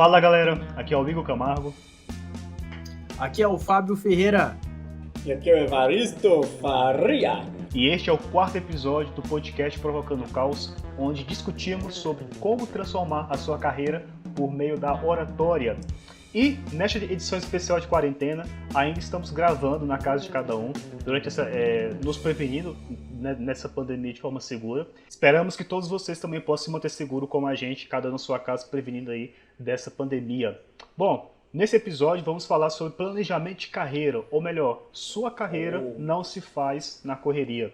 Fala galera, aqui é o Igor Camargo. Aqui é o Fábio Ferreira. E aqui é o Evaristo Faria. E este é o quarto episódio do podcast Provocando Caos, onde discutimos sobre como transformar a sua carreira por meio da oratória. E nesta edição especial de quarentena, ainda estamos gravando na casa de cada um, durante nos prevenindo nessa pandemia de forma segura. Esperamos que todos vocês também possam se manter seguros como a gente, cada um na sua casa, prevenindo aí dessa pandemia. Bom, nesse episódio vamos falar sobre planejamento de carreira, ou melhor, sua carreira não se faz na correria.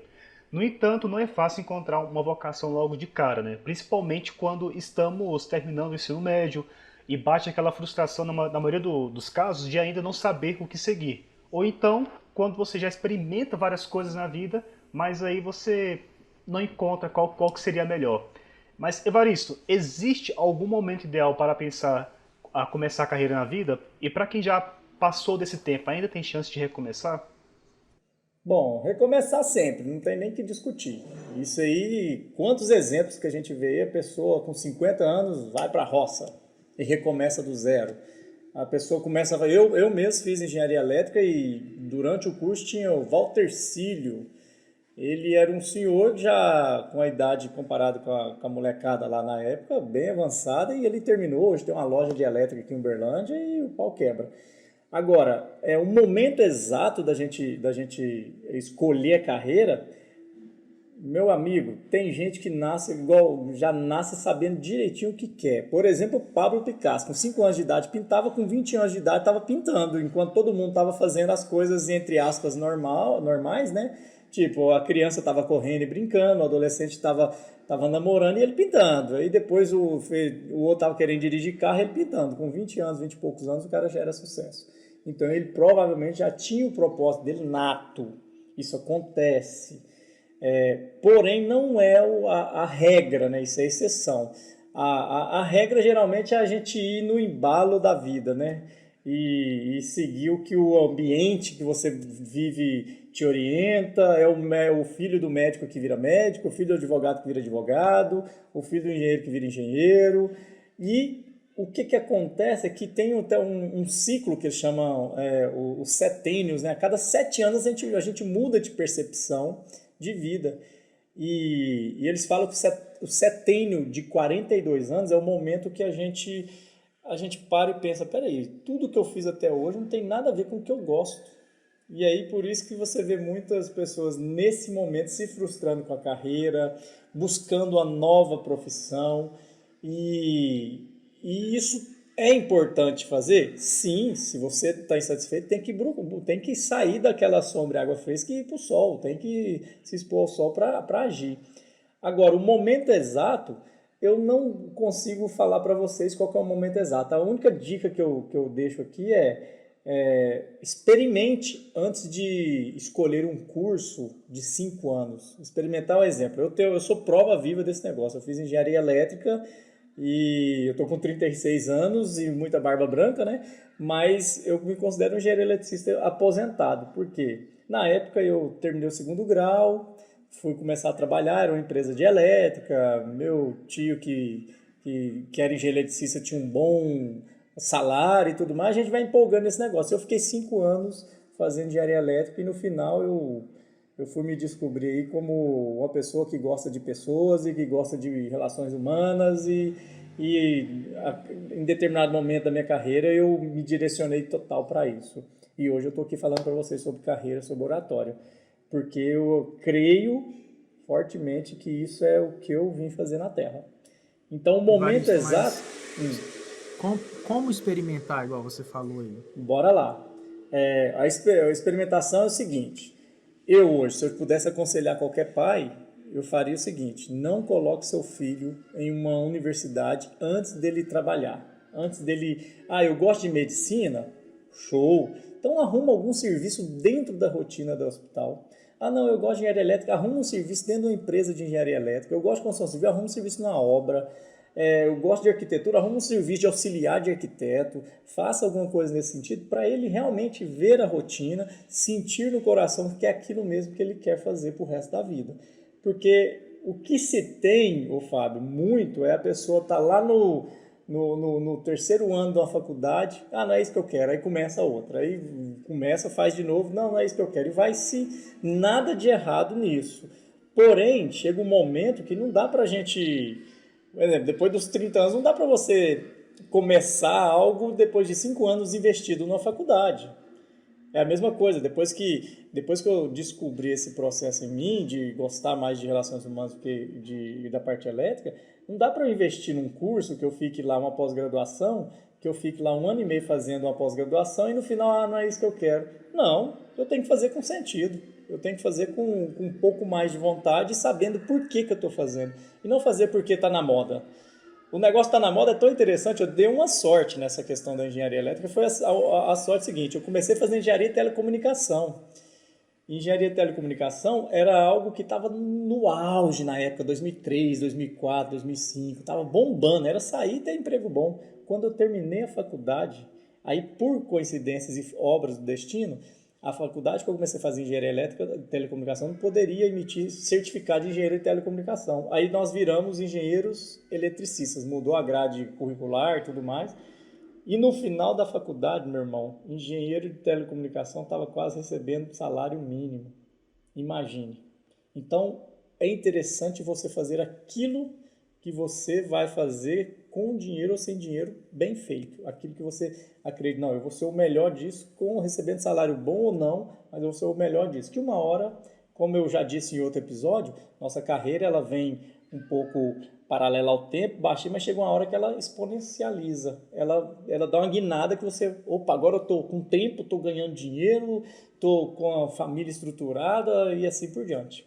No entanto, não é fácil encontrar uma vocação logo de cara, né? Principalmente quando estamos terminando o ensino médio, e bate aquela frustração, na maioria dos casos, de ainda não saber o que seguir. Ou então, quando você já experimenta várias coisas na vida, mas aí você não encontra qual que seria a melhor. Mas, Evaristo, existe algum momento ideal para pensar a começar a carreira na vida? E para quem já passou desse tempo, ainda tem chance de recomeçar? Bom, recomeçar sempre, não tem nem que discutir. Isso aí, quantos exemplos que a gente vê, a pessoa com 50 anos vai para a roça e recomeça do zero. A pessoa começa a... Eu mesmo fiz engenharia elétrica e durante o curso tinha o Walter Cílio. Ele era um senhor já com a idade comparada com a molecada lá na época, bem avançada, e ele terminou, hoje tem uma loja de elétrica aqui em Uberlândia e o pau quebra. Agora, o momento exato da gente escolher a carreira, meu amigo, tem gente que nasce igual, já nasce sabendo direitinho o que quer. Por exemplo, o Pablo Picasso, com 5 anos de idade pintava, com 20 anos de idade estava pintando, enquanto todo mundo estava fazendo as coisas, entre aspas, normais, né? Tipo, a criança estava correndo e brincando, o adolescente estava namorando e ele pintando. Aí depois o outro estava querendo dirigir carro e ele pintando. Com 20 anos, 20 e poucos anos, o cara já era sucesso. Então ele provavelmente já tinha o propósito dele nato. Isso acontece. Porém, não é a regra, né? Isso é exceção. A regra geralmente é a gente ir no embalo da vida, né? E seguir o que o ambiente que você vive te orienta. É o filho do médico que vira médico, o filho do advogado que vira advogado, o filho do engenheiro que vira engenheiro. E o que acontece é que tem um ciclo que eles chamam os setênios, né? A cada 7 anos a gente muda de percepção de vida. E eles falam que o setênio de 42 anos é o momento que a gente para e pensa, peraí, tudo que eu fiz até hoje não tem nada a ver com o que eu gosto. E aí por isso que você vê muitas pessoas nesse momento se frustrando com a carreira, buscando uma nova profissão. E isso é importante fazer? Sim, se você está insatisfeito, tem que sair daquela sombra e água fresca e ir para o sol, tem que se expor ao sol para agir. Agora, o momento exato, eu não consigo falar para vocês qual que é o momento exato. A única dica que eu deixo aqui experimente antes de escolher um curso de 5 anos. Experimentar um exemplo. Eu sou prova viva desse negócio. Eu fiz engenharia elétrica e eu tô com 36 anos e muita barba branca, né? Mas eu me considero um engenheiro eletricista aposentado. Por quê? Na época eu terminei o 2º grau, fui começar a trabalhar, era uma empresa de elétrica, meu tio que era engenheiro eletricista tinha um bom salário e tudo mais, a gente vai empolgando nesse negócio. Eu fiquei 5 anos fazendo engenharia elétrica e no final eu fui me descobrir aí como uma pessoa que gosta de pessoas e que gosta de relações humanas e em determinado momento da minha carreira eu me direcionei total para isso. E hoje eu estou aqui falando para vocês sobre carreira, sobre oratório, porque eu creio fortemente que isso é o que eu vim fazer na Terra. Então o momento exato... Como experimentar, igual você falou aí? Bora lá. A experimentação é o seguinte... Eu hoje, se eu pudesse aconselhar qualquer pai, eu faria o seguinte: não coloque seu filho em uma universidade antes dele trabalhar. Antes dele, eu gosto de medicina? Show! Então arruma algum serviço dentro da rotina do hospital. Não, eu gosto de engenharia elétrica, arruma um serviço dentro de uma empresa de engenharia elétrica. Eu gosto de construção civil, arruma um serviço numa obra. Eu gosto de arquitetura, arruma um serviço de auxiliar de arquiteto, faça alguma coisa nesse sentido para ele realmente ver a rotina, sentir no coração que é aquilo mesmo que ele quer fazer pro resto da vida. Porque o que se tem, Fábio, muito é a pessoa estar lá no terceiro ano de uma faculdade, não é isso que eu quero, aí começa outra, aí começa, faz de novo, não é isso que eu quero, e nada de errado nisso. Porém, chega um momento que não dá pra gente, por exemplo, depois dos 30 anos, não dá pra você começar algo depois de 5 anos investido na faculdade. É a mesma coisa, depois que eu descobri esse processo em mim, de gostar mais de relações humanas do que da parte elétrica, não dá para eu investir num curso que eu fique lá uma pós-graduação, que eu fique lá 1 ano e meio fazendo uma pós-graduação e no final, não é isso que eu quero. Não, eu tenho que fazer com sentido. Eu tenho que fazer com um pouco mais de vontade e sabendo por que eu estou fazendo. E não fazer porque está na moda. O negócio está na moda é tão interessante, eu dei uma sorte nessa questão da engenharia elétrica. Foi a sorte seguinte, eu comecei a fazer engenharia de telecomunicação. Engenharia de telecomunicação era algo que estava no auge na época, 2003, 2004, 2005, estava bombando, era sair e ter emprego bom. Quando eu terminei a faculdade, aí por coincidências e obras do destino, a faculdade que eu comecei a fazer engenharia elétrica e telecomunicação não poderia emitir certificado de engenheiro de telecomunicação. Aí nós viramos engenheiros eletricistas, mudou a grade curricular e tudo mais. E no final da faculdade, meu irmão, engenheiro de telecomunicação estava quase recebendo salário mínimo. Imagine. Então, é interessante você fazer aquilo que você vai fazer com dinheiro ou sem dinheiro bem feito. Aquilo que você acredita, não, eu vou ser o melhor disso, recebendo salário bom ou não, mas eu vou ser o melhor disso. Que uma hora, como eu já disse em outro episódio, nossa carreira ela vem um pouco paralela ao tempo, baixinho, mas chega uma hora que ela exponencializa. Ela dá uma guinada que você, opa, agora eu estou com tempo, estou ganhando dinheiro, estou com a família estruturada e assim por diante.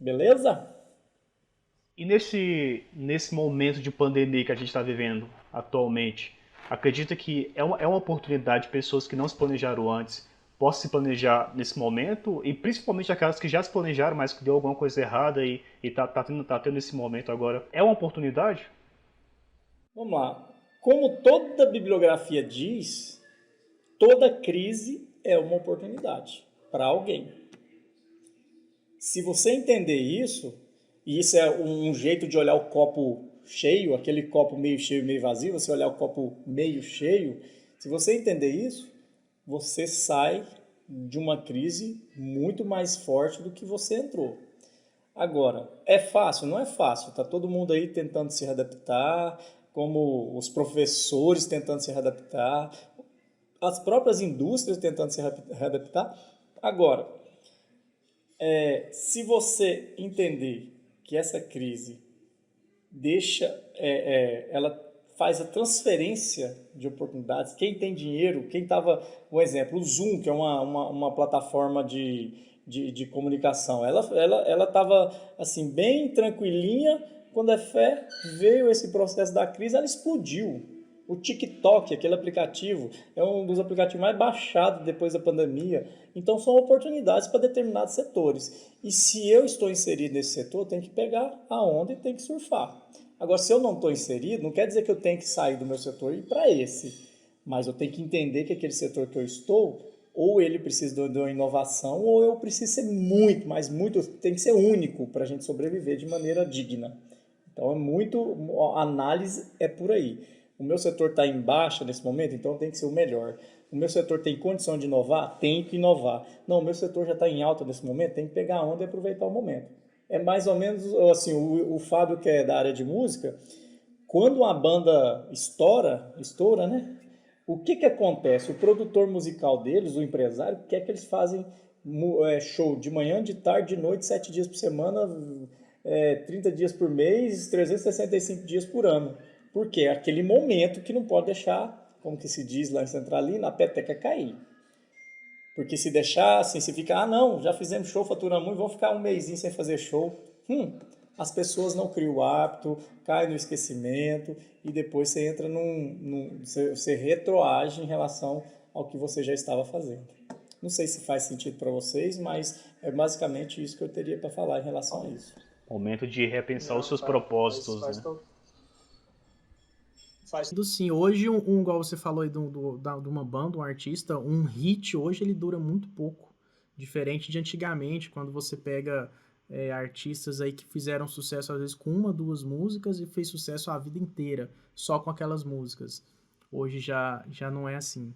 Beleza? E nesse momento de pandemia que a gente está vivendo atualmente, acredita que é uma oportunidade de pessoas que não se planejaram antes possam se planejar nesse momento? E principalmente aquelas que já se planejaram, mas que deu alguma coisa errada e tá tendo esse momento agora. É uma oportunidade? Vamos lá. Como toda bibliografia diz, toda crise é uma oportunidade para alguém. Se você entender isso, e isso é um jeito de olhar o copo cheio, aquele copo meio cheio, meio vazio, você olhar o copo meio cheio, se você entender isso, você sai de uma crise muito mais forte do que você entrou. Agora, é fácil? Não é fácil. Está todo mundo aí tentando se readaptar, como os professores tentando se readaptar, as próprias indústrias tentando se readaptar. Agora, se você entender que essa crise ela faz a transferência de oportunidades. Quem tem dinheiro, quem estava, um exemplo, o Zoom, que é uma plataforma de comunicação, ela estava assim, bem tranquilinha, quando a fé veio esse processo da crise, ela explodiu. O TikTok, aquele aplicativo, é um dos aplicativos mais baixados depois da pandemia. Então, são oportunidades para determinados setores. E se eu estou inserido nesse setor, eu tenho que pegar a onda e tenho que surfar. Agora, se eu não estou inserido, não quer dizer que eu tenho que sair do meu setor e ir para esse. Mas eu tenho que entender que aquele setor que eu estou, ou ele precisa de uma inovação, ou eu preciso ser muito, mas muito, tem que ser único para a gente sobreviver de maneira digna. Então, a análise é por aí. O meu setor está em baixa nesse momento, então tem que ser o melhor. O meu setor tem condição de inovar? Tem que inovar. Não, o meu setor já está em alta nesse momento, tem que pegar a onda e aproveitar o momento. É mais ou menos assim, o Fábio, que é da área de música, quando uma banda estoura, né? O que acontece? O produtor musical deles, o empresário, quer que eles fazem show de manhã, de tarde, de noite, 7 dias por semana, 30 dias por mês, 365 dias por ano. Porque é aquele momento que não pode deixar, como que se diz lá em Centralina, a peteca cair. Porque se deixar assim, se fica, não, já fizemos show, faturamos muito, vamos ficar um mêsinho sem fazer show. As pessoas não criam o hábito, cai no esquecimento e depois você entra você retroage em relação ao que você já estava fazendo. Não sei se faz sentido para vocês, mas é basicamente isso que eu teria para falar em relação a isso. Momento de repensar os seus propósitos, né? Sim, hoje, igual você falou aí de uma banda, um artista, um hit, hoje ele dura muito pouco. Diferente de antigamente, quando você pega artistas aí que fizeram sucesso às vezes com uma, duas músicas e fez sucesso a vida inteira só com aquelas músicas. Hoje já não é assim.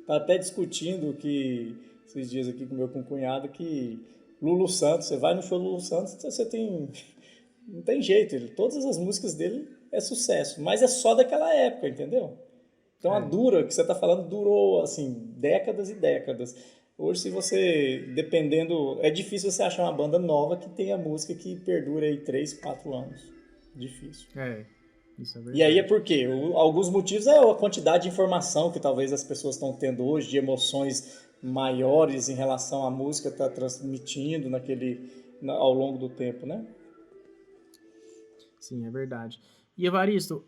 Tá até discutindo que esses dias aqui com meu cunhado que Lulu Santos, você vai no show do Lulu Santos, você tem não tem jeito, todas as músicas dele é sucesso, mas é só daquela época, entendeu? Então a Dura, que você está falando, durou assim décadas e décadas. Hoje, se você, dependendo, é difícil você achar uma banda nova que tenha música que perdure aí 3, 4 anos. Difícil. Isso é verdade. E aí é por quê? Alguns motivos é a quantidade de informação que talvez as pessoas estão tendo hoje, de emoções maiores em relação à música que está transmitindo ao longo do tempo, né? Sim, é verdade. E Evaristo,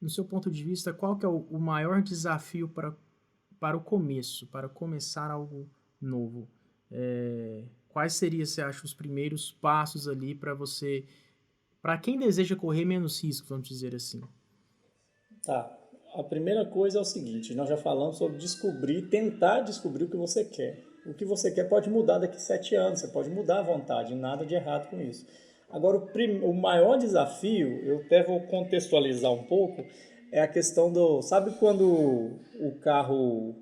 no seu ponto de vista, qual que é o maior desafio para o começo, para começar algo novo? Quais seriam, você acha, os primeiros passos ali para quem deseja correr menos risco, vamos dizer assim? Tá. A primeira coisa é o seguinte, nós já falamos sobre tentar descobrir o que você quer. O que você quer pode mudar daqui a 7 anos, você pode mudar à vontade, nada de errado com isso. Agora, o maior desafio, eu até vou contextualizar um pouco, é a questão sabe quando o carro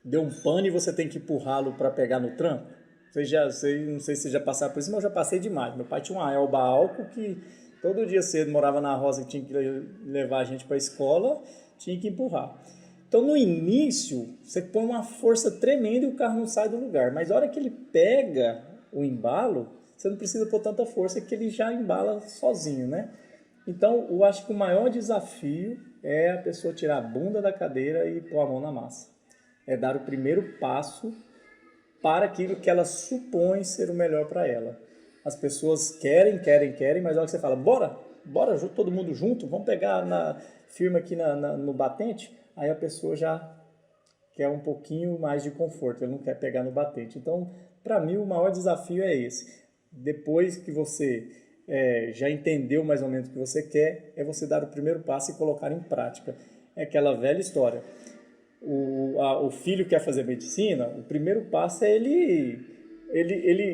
deu um pane e você tem que empurrá-lo para pegar no tranco? Não sei se você já passaram por isso, mas eu já passei demais. Meu pai tinha uma Elba álcool que todo dia cedo morava na roça, que tinha que levar a gente para a escola, tinha que empurrar. Então, no início, você põe uma força tremenda e o carro não sai do lugar. Mas a hora que ele pega o embalo, você não precisa pôr tanta força que ele já embala sozinho, né? Então, eu acho que o maior desafio é a pessoa tirar a bunda da cadeira e pôr a mão na massa. É dar o primeiro passo para aquilo que ela supõe ser o melhor para ela. As pessoas querem, mas a hora que você fala, bora todo mundo junto, vamos pegar firma aqui no batente, aí a pessoa já quer um pouquinho mais de conforto, ele não quer pegar no batente. Então, para mim, o maior desafio é esse. Depois que você já entendeu mais ou menos o que você quer, é você dar o primeiro passo e colocar em prática. É aquela velha história. O filho quer fazer medicina, o primeiro passo é ele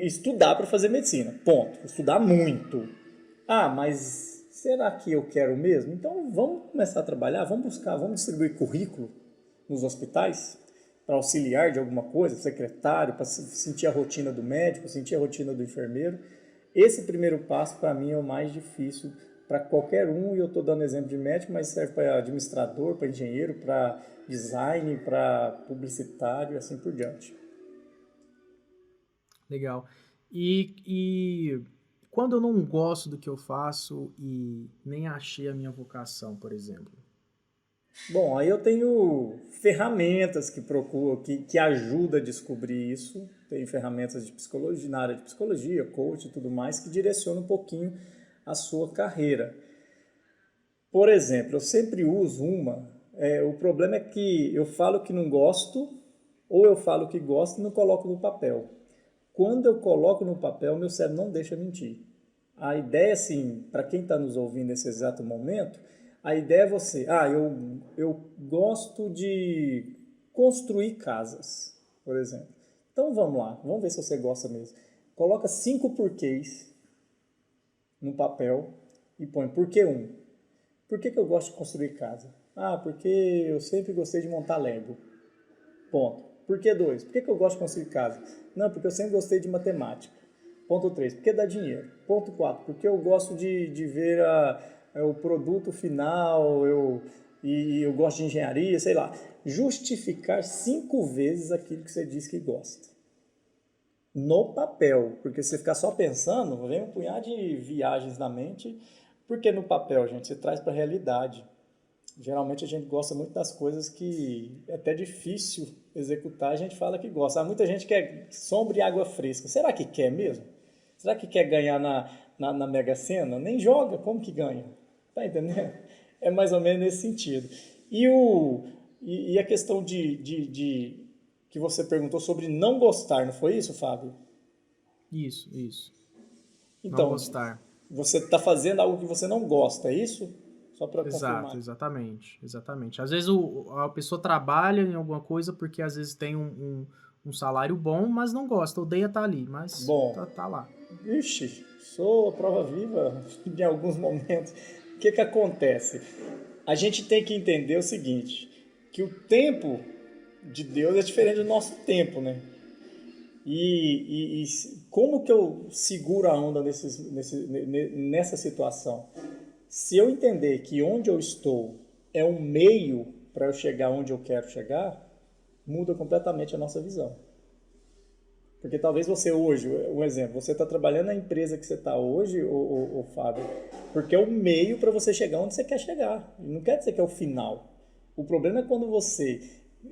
estudar para fazer medicina. Ponto. Estudar muito. Mas será que eu quero mesmo? Então vamos começar a trabalhar, vamos distribuir currículo nos hospitais para auxiliar de alguma coisa, secretário, para sentir a rotina do médico, sentir a rotina do enfermeiro. Esse primeiro passo, para mim, é o mais difícil para qualquer um, e eu estou dando exemplo de médico, mas serve para administrador, para engenheiro, para design, para publicitário e assim por diante. Legal. E quando eu não gosto do que eu faço e nem achei a minha vocação, por exemplo? Bom, aí eu tenho ferramentas que ajudam a descobrir isso. Tem ferramentas de psicologia, na área de psicologia, coach e tudo mais, que direcionam um pouquinho a sua carreira. Por exemplo, eu sempre uso o problema é que eu falo que não gosto, ou eu falo que gosto e não coloco no papel. Quando eu coloco no papel, meu cérebro não deixa mentir. A ideia, assim, para quem está nos ouvindo nesse exato momento, a ideia é você, eu gosto de construir casas, por exemplo. Então vamos lá, vamos ver se você gosta mesmo. Coloca 5 porquês no papel e põe porquê 1. Por que eu gosto de construir casa? Porque eu sempre gostei de montar Lego. Ponto. Por que 2? Por que eu gosto de construir casa? Não, porque eu sempre gostei de matemática. Ponto 3. Porque dá dinheiro. Ponto 4. Porque eu gosto de ver o produto final, eu gosto de engenharia, sei lá. Justificar 5 vezes aquilo que você diz que gosta. No papel. Porque se você ficar só pensando, vem um punhado de viagens na mente. Porque no papel, gente, você traz para a realidade. Geralmente a gente gosta muito das coisas que é até difícil executar, a gente fala que gosta. Muita gente quer sombra e água fresca. Será que quer mesmo? Será que quer ganhar na Mega Sena? Nem joga, como que ganha? Tá entendendo? É mais ou menos nesse sentido. E a questão de que você perguntou sobre não gostar, não foi isso, Fábio? Isso. Então, não gostar. Você está fazendo algo que você não gosta, é isso? Só para confirmar. Exatamente. Às vezes a pessoa trabalha em alguma coisa porque às vezes tem um salário bom, mas não gosta, odeia estar ali, mas tá lá. Ixi, sou a prova viva em alguns momentos. O que acontece? A gente tem que entender o seguinte, que o tempo de Deus é diferente do nosso tempo, né? E como que eu seguro a onda nessa situação? Se eu entender que onde eu estou é um meio para eu chegar onde eu quero chegar, muda completamente a nossa visão. Porque talvez você hoje, um exemplo, você está trabalhando na empresa que você está hoje, o Fábio, porque é o meio para você chegar onde você quer chegar. Não quer dizer que é o final. O problema é quando você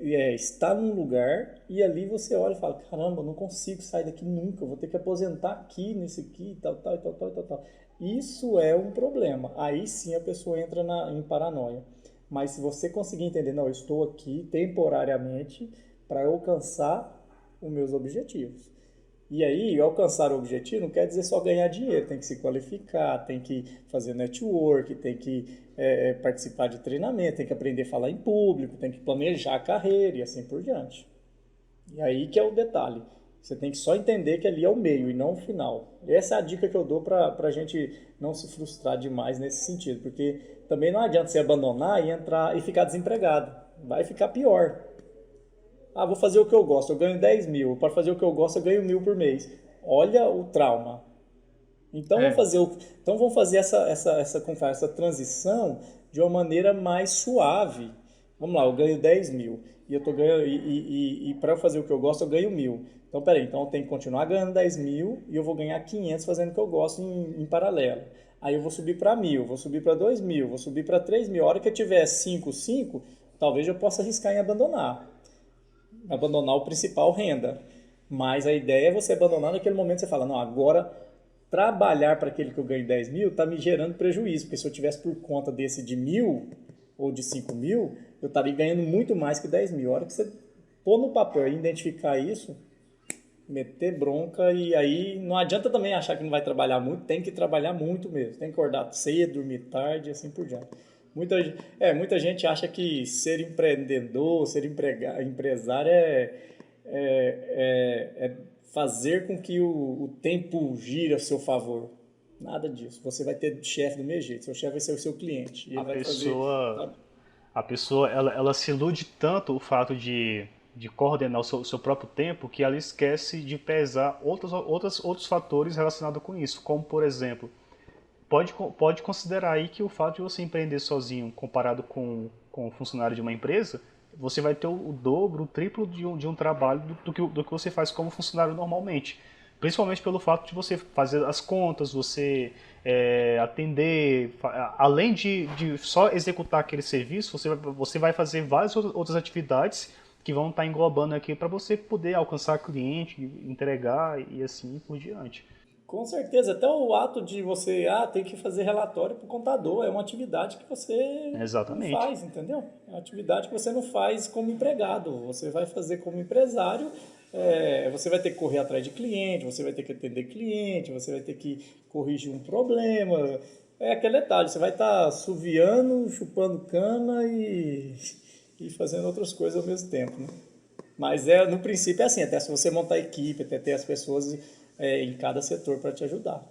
está num lugar e ali você olha e fala, caramba, eu não consigo sair daqui nunca, eu vou ter que aposentar aqui, nesse aqui, tal. Isso é um problema. Aí sim a pessoa entra em paranoia. Mas se você conseguir entender, não, eu estou aqui temporariamente para alcançar os meus objetivos. E aí, alcançar o objetivo não quer dizer só ganhar dinheiro, tem que se qualificar, tem que fazer network, tem que participar de treinamento, tem que aprender a falar em público, tem que planejar a carreira e assim por diante. E aí que é o detalhe. Você tem que só entender que ali é o meio e não o final. Essa é a dica que eu dou para a gente não se frustrar demais nesse sentido, porque também não adianta você abandonar e entrar e ficar desempregado. Vai ficar pior. Ah, vou fazer o que eu gosto, eu ganho 10 mil. Para fazer o que eu gosto, eu ganho 1.000 por mês. Olha o trauma. Então, vamos fazer essa transição de uma maneira mais suave. Vamos lá, eu ganho 10 mil. E eu tô ganhando, e para fazer o que eu gosto, eu ganho 1.000. Então, peraí, então eu tenho que continuar ganhando 10 mil e eu vou ganhar 500 fazendo o que eu gosto em paralelo. Aí eu vou subir para 1.000, vou subir para 2.000, vou subir para 3.000. A hora que eu tiver 5, talvez eu possa arriscar em abandonar o principal renda. Mas a ideia é você abandonar naquele momento você fala, não, agora trabalhar para aquele que eu ganho 10 mil está me gerando prejuízo, porque se eu tivesse por conta desse de 1.000 ou de 5.000, eu estaria ganhando muito mais que 10 mil. A hora que você pôr no papel e identificar isso, meter bronca, e aí não adianta também achar que não vai trabalhar muito, tem que trabalhar muito mesmo, tem que acordar cedo, dormir tarde e assim por diante. Muita gente acha que ser empreendedor, ser empresário é fazer com que o tempo gire a seu favor. Nada disso. Você vai ter chefe do mesmo jeito. Seu chefe vai ser o seu cliente. E ele A vai fazer. pessoa, a pessoa ela se ilude tanto o fato de coordenar o seu próprio tempo que ela esquece de pesar outros fatores relacionados com isso, como por exemplo, pode considerar aí que o fato de você empreender sozinho comparado com o funcionário de uma empresa, você vai ter o dobro, o triplo de um trabalho do que você faz como funcionário normalmente. Principalmente pelo fato de você fazer as contas, você atender, além de só executar aquele serviço, você vai fazer várias outras atividades que vão estar englobando aqui para você poder alcançar cliente, entregar e assim por diante. Com certeza, até o ato de você tem que fazer relatório para o contador é uma atividade que você não Exatamente. faz, entendeu? É uma atividade que você não faz como empregado, você vai fazer como empresário. Você vai ter que correr atrás de cliente, você vai ter que atender cliente, você vai ter que corrigir um problema. É aquele detalhe, você vai estar assoviando, chupando cana e fazendo outras coisas ao mesmo tempo, né? Mas no princípio é assim, até se você montar equipe, até ter as pessoas em cada setor para te ajudar.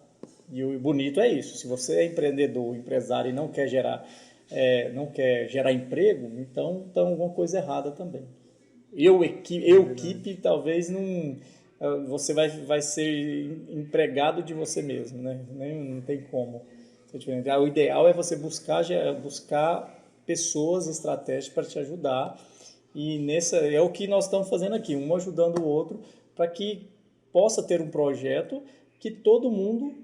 E o bonito é isso, se você é empreendedor, empresário e não quer gerar emprego, então está alguma coisa errada também. Equipe, talvez não... Você vai ser empregado de você mesmo, né? Não tem como ser diferente. O ideal é você buscar pessoas estratégicas para te ajudar. E é o que nós estamos fazendo aqui, um ajudando o outro, para que possa ter um projeto que todo mundo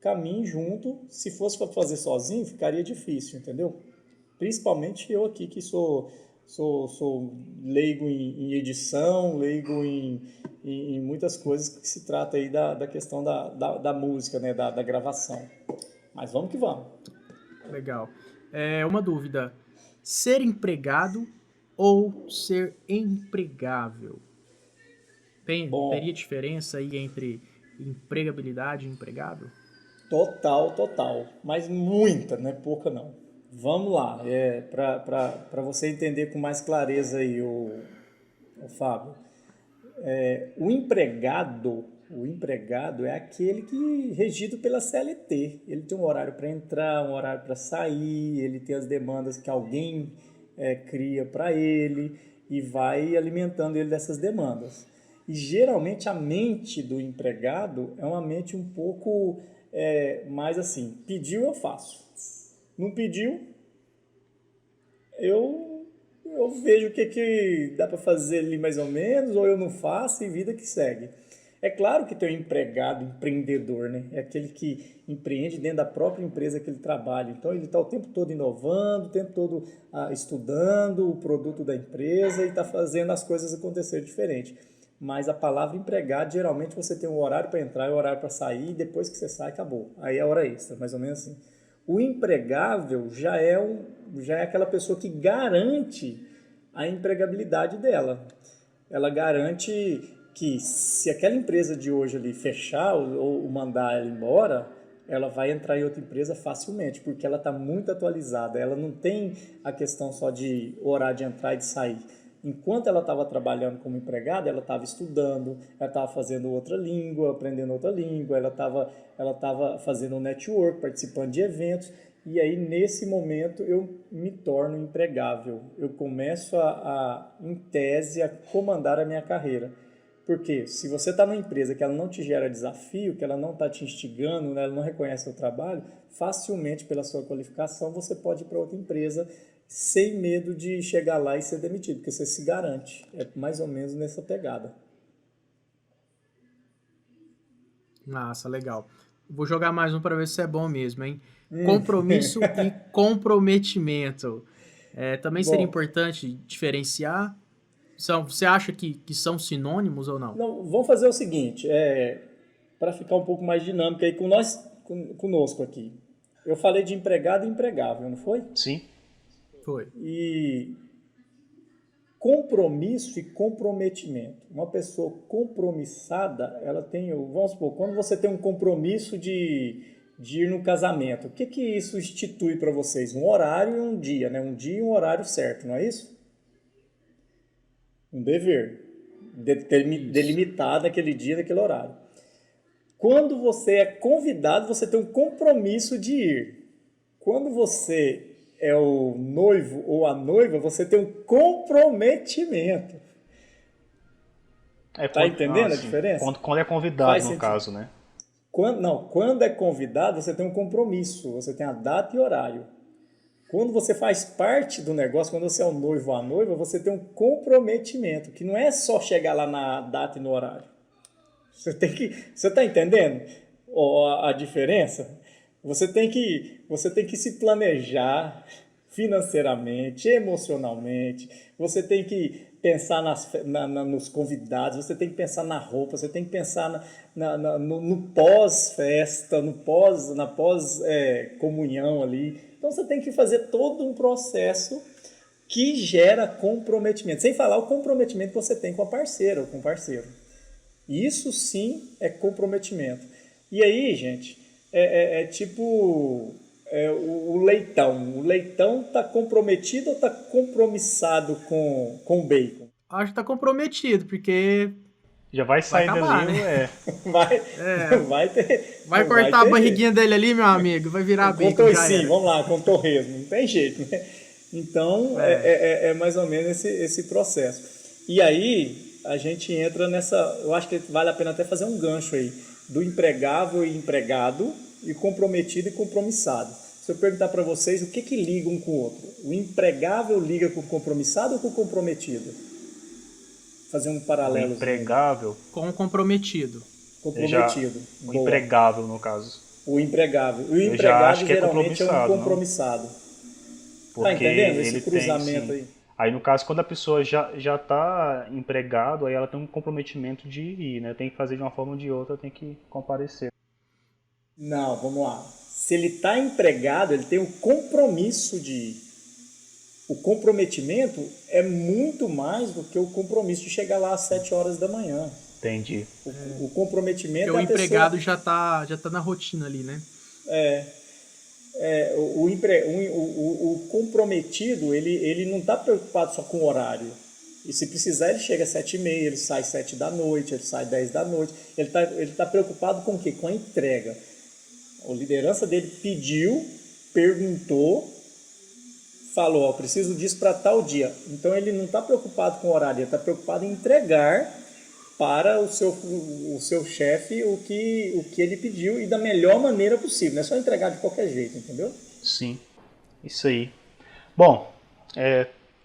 caminhe junto. Se fosse para fazer sozinho, ficaria difícil, entendeu? Principalmente eu aqui que sou leigo em edição, leigo em muitas coisas que se trata aí da questão da música, né? da gravação. Mas vamos que vamos. Legal. Uma dúvida. Ser empregado ou ser empregável? Teria diferença aí entre empregabilidade e empregável? Total. Mas muita, não é pouca não. Vamos lá, para você entender com mais clareza aí, o Fábio. O empregado, O empregado é aquele que é regido pela CLT. Ele tem um horário para entrar, um horário para sair, ele tem as demandas que alguém cria para ele e vai alimentando ele dessas demandas. E geralmente a mente do empregado é uma mente um pouco mais assim, pediu eu faço, não pediu eu vejo o que dá para fazer ali mais ou menos, ou eu não faço e vida que segue. É claro que tem um empregado, empreendedor, né? É aquele que empreende dentro da própria empresa que ele trabalha. Então, ele está o tempo todo inovando, o tempo todo estudando o produto da empresa e está fazendo as coisas acontecerem diferente. Mas a palavra empregado, geralmente você tem um horário para entrar e um horário para sair, e depois que você sai, acabou. Aí é hora extra, mais ou menos assim. O empregável já é aquela pessoa que garante a empregabilidade dela. Ela garante que se aquela empresa de hoje ali fechar ou mandar ela embora, ela vai entrar em outra empresa facilmente, porque ela está muito atualizada. Ela não tem a questão só de horário de entrar e de sair. Enquanto ela estava trabalhando como empregada, ela estava estudando, ela estava fazendo outra língua, aprendendo outra língua, ela estava fazendo um network, participando de eventos, e aí nesse momento eu me torno empregável. Eu começo em tese, a comandar a minha carreira. Porque se você está numa empresa que ela não te gera desafio, que ela não está te instigando, né, ela não reconhece o seu trabalho, facilmente pela sua qualificação você pode ir para outra empresa sem medo de chegar lá e ser demitido, porque você se garante. É mais ou menos nessa pegada. Nossa, legal. Vou jogar mais um para ver se é bom mesmo, hein? Compromisso e comprometimento. Também seria importante diferenciar? Você acha que são sinônimos ou não? Não, vamos fazer o seguinte, para ficar um pouco mais dinâmico aí conosco aqui. Eu falei de empregado e empregável, não foi? Sim. Foi. E compromisso e comprometimento. Uma pessoa compromissada, ela tem, vamos supor, quando você tem um compromisso de ir no casamento, o que isso institui para vocês? Um horário e um dia, né? Um dia e um horário certo, não é isso? Um dever, delimitado naquele dia, naquele horário. Quando você é convidado, você tem um compromisso de ir. Quando você é o noivo ou a noiva, você tem um comprometimento. Tá entendendo a diferença? Quando é convidado, no caso, né? Quando é convidado, você tem um compromisso, você tem a data e horário. Quando você faz parte do negócio, quando você é o noivo ou a noiva, você tem um comprometimento, que não é só chegar lá na data e no horário. Você está entendendo a diferença? Você tem que se planejar financeiramente, emocionalmente, você tem que pensar nos convidados, você tem que pensar na roupa, você tem que pensar no pós-festa, na pós-comunhão ali. Então você tem que fazer todo um processo que gera comprometimento, sem falar o comprometimento que você tem com a parceira ou com o parceiro. Isso sim é comprometimento. E aí, gente, tipo o leitão. O leitão está comprometido ou está compromissado com o bacon? Acho que está comprometido, porque já vai sair acabar, dali, né? Vai cortar a barriguinha dele ali, meu amigo, vai virar bacon. Vamos lá, com torresmo, não tem jeito, né? Então, é mais ou menos esse processo. E aí, a gente entra nessa, eu acho que vale a pena até fazer um gancho aí, do empregável e empregado, e comprometido e compromissado. Se eu perguntar para vocês, o que liga um com o outro? O empregável liga com o compromissado ou com o comprometido? Fazer um paralelo. O empregável com o comprometido. Comprometido. O empregável, no caso. O empregável. O empregado geralmente é um compromissado. Porque tá entendendo esse cruzamento aí? Aí, no caso, quando a pessoa já está empregado, aí ela tem um comprometimento de ir, né? Tem que fazer de uma forma ou de outra, tem que comparecer. Não, vamos lá. Se ele está empregado, ele tem o compromisso de ir. O comprometimento é muito mais do que o compromisso de chegar lá às 7 horas da manhã. Entendi. O comprometimento porque o empregado já tá na rotina ali, né? O comprometido, ele não está preocupado só com o horário. E se precisar, ele chega às 7h30, ele sai 7 da noite, ele sai 10 da noite. Ele tá preocupado com o quê? Com a entrega. A liderança dele pediu, perguntou, falou, ó, preciso disso para tal dia. Então ele não está preocupado com o horário, ele está preocupado em entregar para o seu chefe o que ele pediu e da melhor maneira possível. Não é só entregar de qualquer jeito, entendeu? Sim, isso aí. Bom,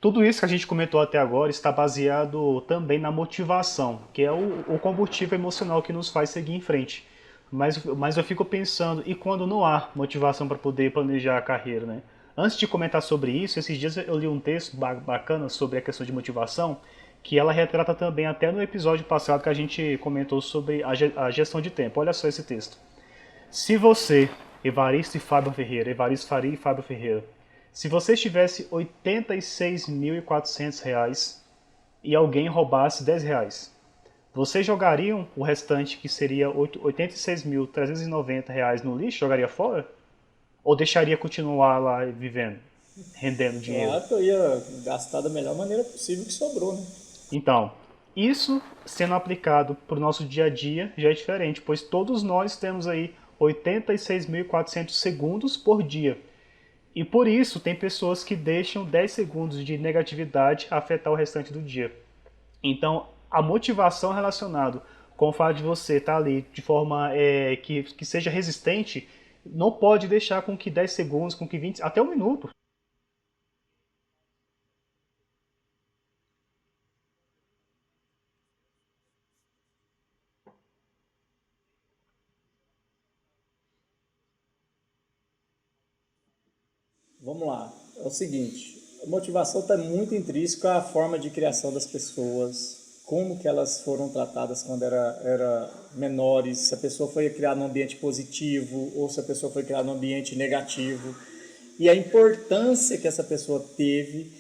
tudo isso que a gente comentou até agora está baseado também na motivação, que é o combustível emocional que nos faz seguir em frente. Mas eu fico pensando, e quando não há motivação para poder planejar a carreira, né? Antes de comentar sobre isso, esses dias eu li um texto bacana sobre a questão de motivação, que ela retrata também até no episódio passado que a gente comentou sobre a gestão de tempo. Olha só esse texto. Se você, Evaristo Faria e Fábio Ferreira, se você tivesse R$ 86.400 e alguém roubasse R$ 10, vocês jogariam o restante, que seria R$ 86.390 no lixo, jogaria fora? Ou deixaria continuar lá vivendo, rendendo dinheiro? Claro que eu ia gastar da melhor maneira possível que sobrou, né? Então, isso sendo aplicado para o nosso dia a dia já é diferente, pois todos nós temos aí 86.400 segundos por dia. E por isso tem pessoas que deixam 10 segundos de negatividade afetar o restante do dia. Então, a motivação relacionada com o fato de você estar ali de forma que seja resistente, não pode deixar com que 10 segundos, com que 20, até um minuto. Vamos lá, é o seguinte, a motivação está muito intrínseca à forma de criação das pessoas, como que elas foram tratadas quando era menores, se a pessoa foi criada num ambiente positivo ou se a pessoa foi criada num ambiente negativo, e a importância que essa pessoa teve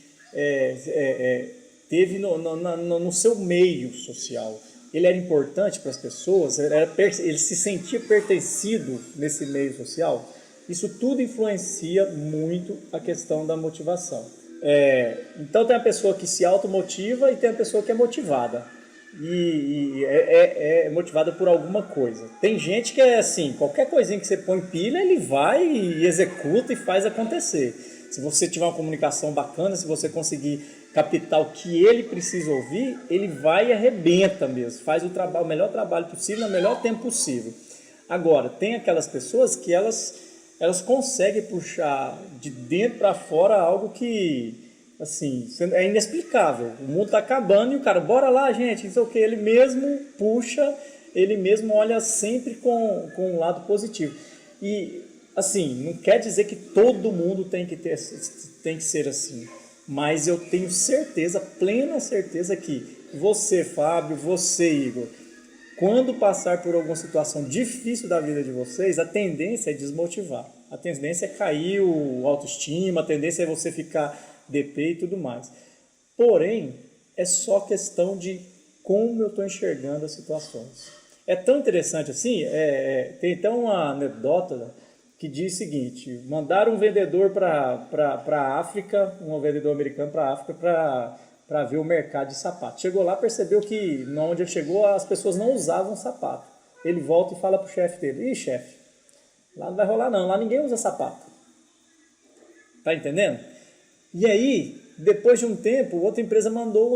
no seu meio social. Ele era importante para as pessoas, ele se sentia pertencido nesse meio social. Isso tudo influencia muito a questão da motivação. Então tem a pessoa que se automotiva e tem a pessoa que é motivada. E é motivada por alguma coisa. Tem gente que é assim, qualquer coisinha que você põe pilha, ele vai e executa e faz acontecer. Se você tiver uma comunicação bacana, se você conseguir captar o que ele precisa ouvir, ele vai e arrebenta mesmo. Faz o melhor trabalho possível, no melhor tempo possível. Agora, tem aquelas pessoas que elas conseguem puxar de dentro para fora algo que, assim, é inexplicável. O mundo está acabando e o cara, bora lá, gente, não sei o que, ele mesmo puxa, ele mesmo olha sempre com um lado positivo. E, assim, não quer dizer que todo mundo tem que ser assim, mas eu tenho certeza, plena certeza que você, Fábio, você, Igor, quando passar por alguma situação difícil da vida de vocês, a tendência é desmotivar. A tendência é cair o autoestima, a tendência é você ficar DP e tudo mais. Porém, é só questão de como eu estou enxergando as situações. É tão interessante assim, tem até uma anedota que diz o seguinte, mandaram um vendedor para a África, um vendedor americano para a África para ver o mercado de sapato. Chegou lá, percebeu que onde ele chegou as pessoas não usavam sapato. Ele volta e fala para o chefe dele, chefe, lá não vai rolar não, lá ninguém usa sapato. Tá entendendo? E aí, depois de um tempo, outra empresa mandou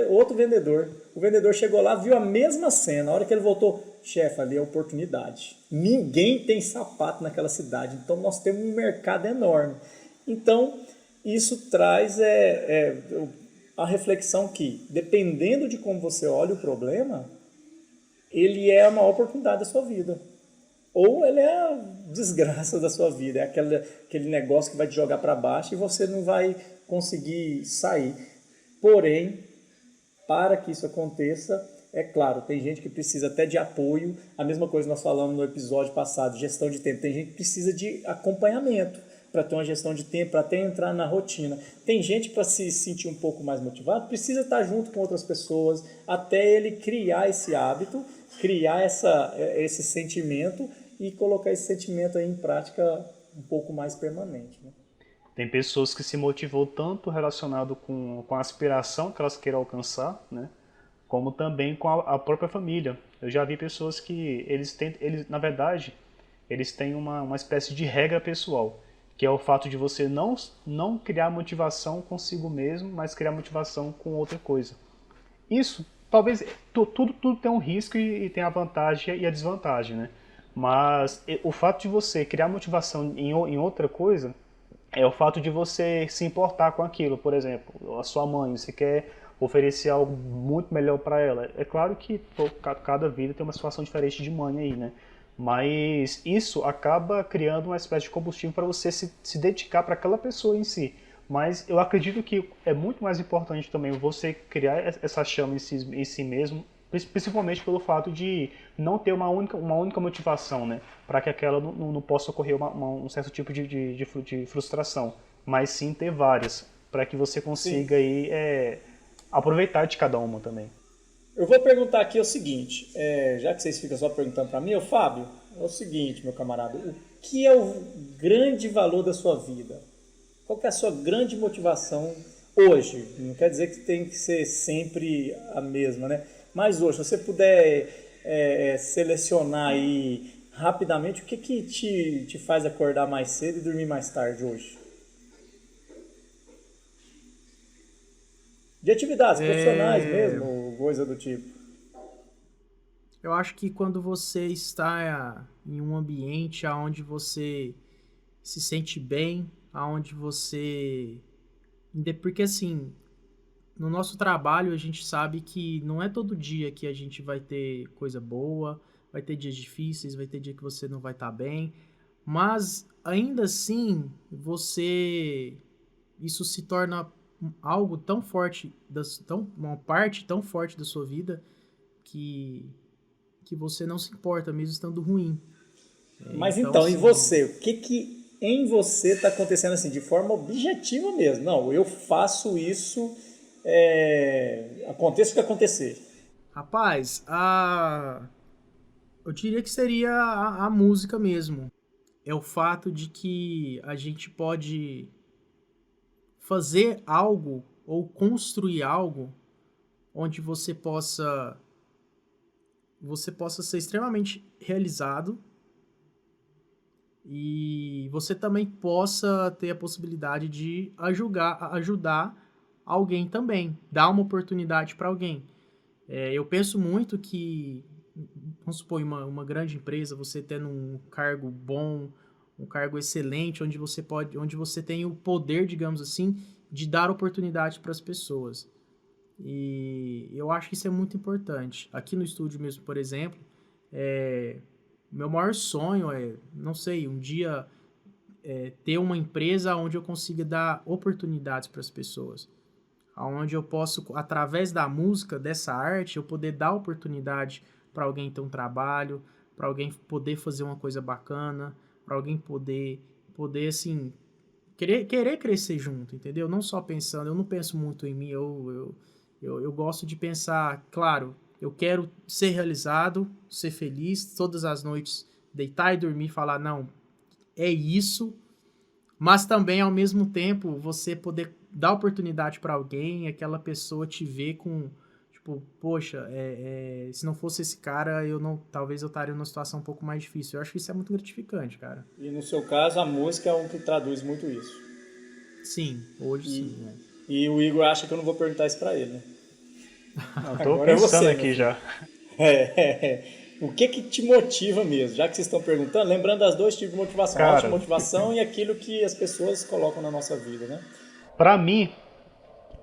outro vendedor. O vendedor chegou lá, viu a mesma cena. A hora que ele voltou, chefe, ali é oportunidade. Ninguém tem sapato naquela cidade, então nós temos um mercado enorme. Então, isso traz a reflexão que, dependendo de como você olha o problema, ele é uma oportunidade da sua vida. Ou ele é a desgraça da sua vida, é aquele negócio que vai te jogar para baixo e você não vai conseguir sair. Porém, para que isso aconteça, é claro, tem gente que precisa até de apoio, a mesma coisa nós falamos no episódio passado, gestão de tempo, tem gente que precisa de acompanhamento para ter uma gestão de tempo, para até entrar na rotina. Tem gente para se sentir um pouco mais motivado, precisa estar junto com outras pessoas, até ele criar esse hábito, criar esse sentimento e colocar esse sentimento aí em prática um pouco mais permanente. Né? Tem pessoas que se motivam tanto relacionado com a aspiração que elas queiram alcançar, né? Como também com a própria família. Eu já vi pessoas que na verdade, eles têm uma espécie de regra pessoal, que é o fato de você não criar motivação consigo mesmo, mas criar motivação com outra coisa. Isso, talvez, tudo tem um risco e tem a vantagem e a desvantagem, né? Mas o fato de você criar motivação em outra coisa é o fato de você se importar com aquilo. Por exemplo, a sua mãe, você quer oferecer algo muito melhor para ela. É claro que cada vida tem uma situação diferente de mãe aí, né? Mas isso acaba criando uma espécie de combustível para você se dedicar para aquela pessoa em si. Mas eu acredito que é muito mais importante também você criar essa chama em si mesmo, principalmente pelo fato de não ter uma única motivação, né? Para que aquela não possa ocorrer um certo tipo de frustração, mas sim ter várias, para que você consiga aí, aproveitar de cada uma também. Eu vou perguntar aqui o seguinte, já que vocês ficam só perguntando para mim, Fábio, é o seguinte, meu camarada, o que é o grande valor da sua vida? Qual que é a sua grande motivação hoje? Não quer dizer que tem que ser sempre a mesma, né? Mas hoje, se você puder selecionar aí rapidamente, o que te faz acordar mais cedo e dormir mais tarde hoje? De atividades profissionais mesmo, coisa do tipo. Eu acho que quando você está em um ambiente onde você se sente bem, onde você... Porque assim, no nosso trabalho a gente sabe que não é todo dia que a gente vai ter coisa boa, vai ter dias difíceis, vai ter dia que você não vai estar bem, mas ainda assim isso se torna algo tão forte, uma parte tão forte da sua vida que você não se importa, mesmo estando ruim. Mas então, assim, e você? O que em você está acontecendo assim, de forma objetiva mesmo? Não, eu faço isso, aconteça o que acontecer. Rapaz, eu diria que seria a música mesmo. É o fato de que a gente pode fazer algo ou construir algo onde você possa ser extremamente realizado e você também possa ter a possibilidade de ajudar alguém também, dar uma oportunidade para alguém. Eu penso muito que, vamos supor, uma grande empresa, você tendo um cargo bom, um cargo excelente, onde você tem o poder, digamos assim, de dar oportunidade para as pessoas. E eu acho que isso é muito importante. Aqui no estúdio mesmo, por exemplo, meu maior sonho não sei, um dia ter uma empresa onde eu consiga dar oportunidades para as pessoas. Onde eu posso, através da música, dessa arte, eu poder dar oportunidade para alguém ter um trabalho, para alguém poder fazer uma coisa bacana, para alguém poder assim, querer crescer junto, entendeu? Não só pensando, eu não penso muito em mim, eu gosto de pensar, claro, eu quero ser realizado, ser feliz, todas as noites deitar e dormir e falar, não, é isso, mas também, ao mesmo tempo, você poder dar oportunidade para alguém, aquela pessoa te ver com, tipo, poxa, se não fosse esse cara, talvez eu estaria numa situação um pouco mais difícil. Eu acho que isso é muito gratificante, cara. E no seu caso, a música é o que traduz muito isso. Sim, hoje sim. Né? E o Igor acha que eu não vou perguntar isso para ele, né? Eu tô pensando aqui já. O que te motiva mesmo? Já que vocês estão perguntando, lembrando das dois tipos de motivação, cara, automotivação e aquilo que as pessoas colocam na nossa vida, né? Para mim,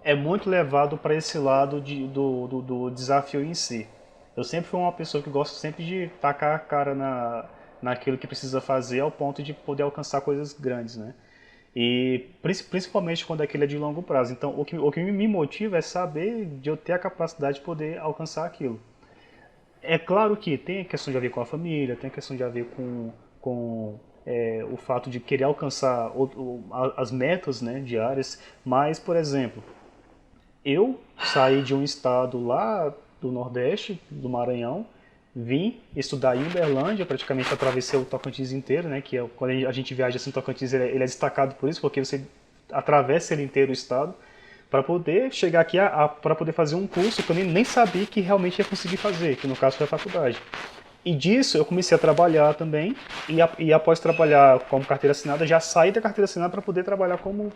é muito levado para esse lado do desafio em si. Eu sempre fui uma pessoa que gosta sempre de tacar a cara naquilo que precisa fazer ao ponto de poder alcançar coisas grandes, né? E principalmente quando aquilo é de longo prazo. Então, o que me motiva é saber de eu ter a capacidade de poder alcançar aquilo. É claro que tem a questão de a ver com a família, tem a questão de a ver com o fato de querer alcançar as metas, né, diárias, mas, por exemplo, eu saí de um estado lá do Nordeste, do Maranhão, vim estudar em Uberlândia, praticamente atravessei o Tocantins inteiro, né, que quando a gente viaja assim, o Tocantins ele é destacado por isso, porque você atravesse ele inteiro o estado, para poder chegar aqui para poder fazer um curso que eu nem sabia que realmente ia conseguir fazer, que no caso foi a faculdade. E disso eu comecei a trabalhar também, e após trabalhar como carteira assinada, já saí da carteira assinada para poder trabalhar como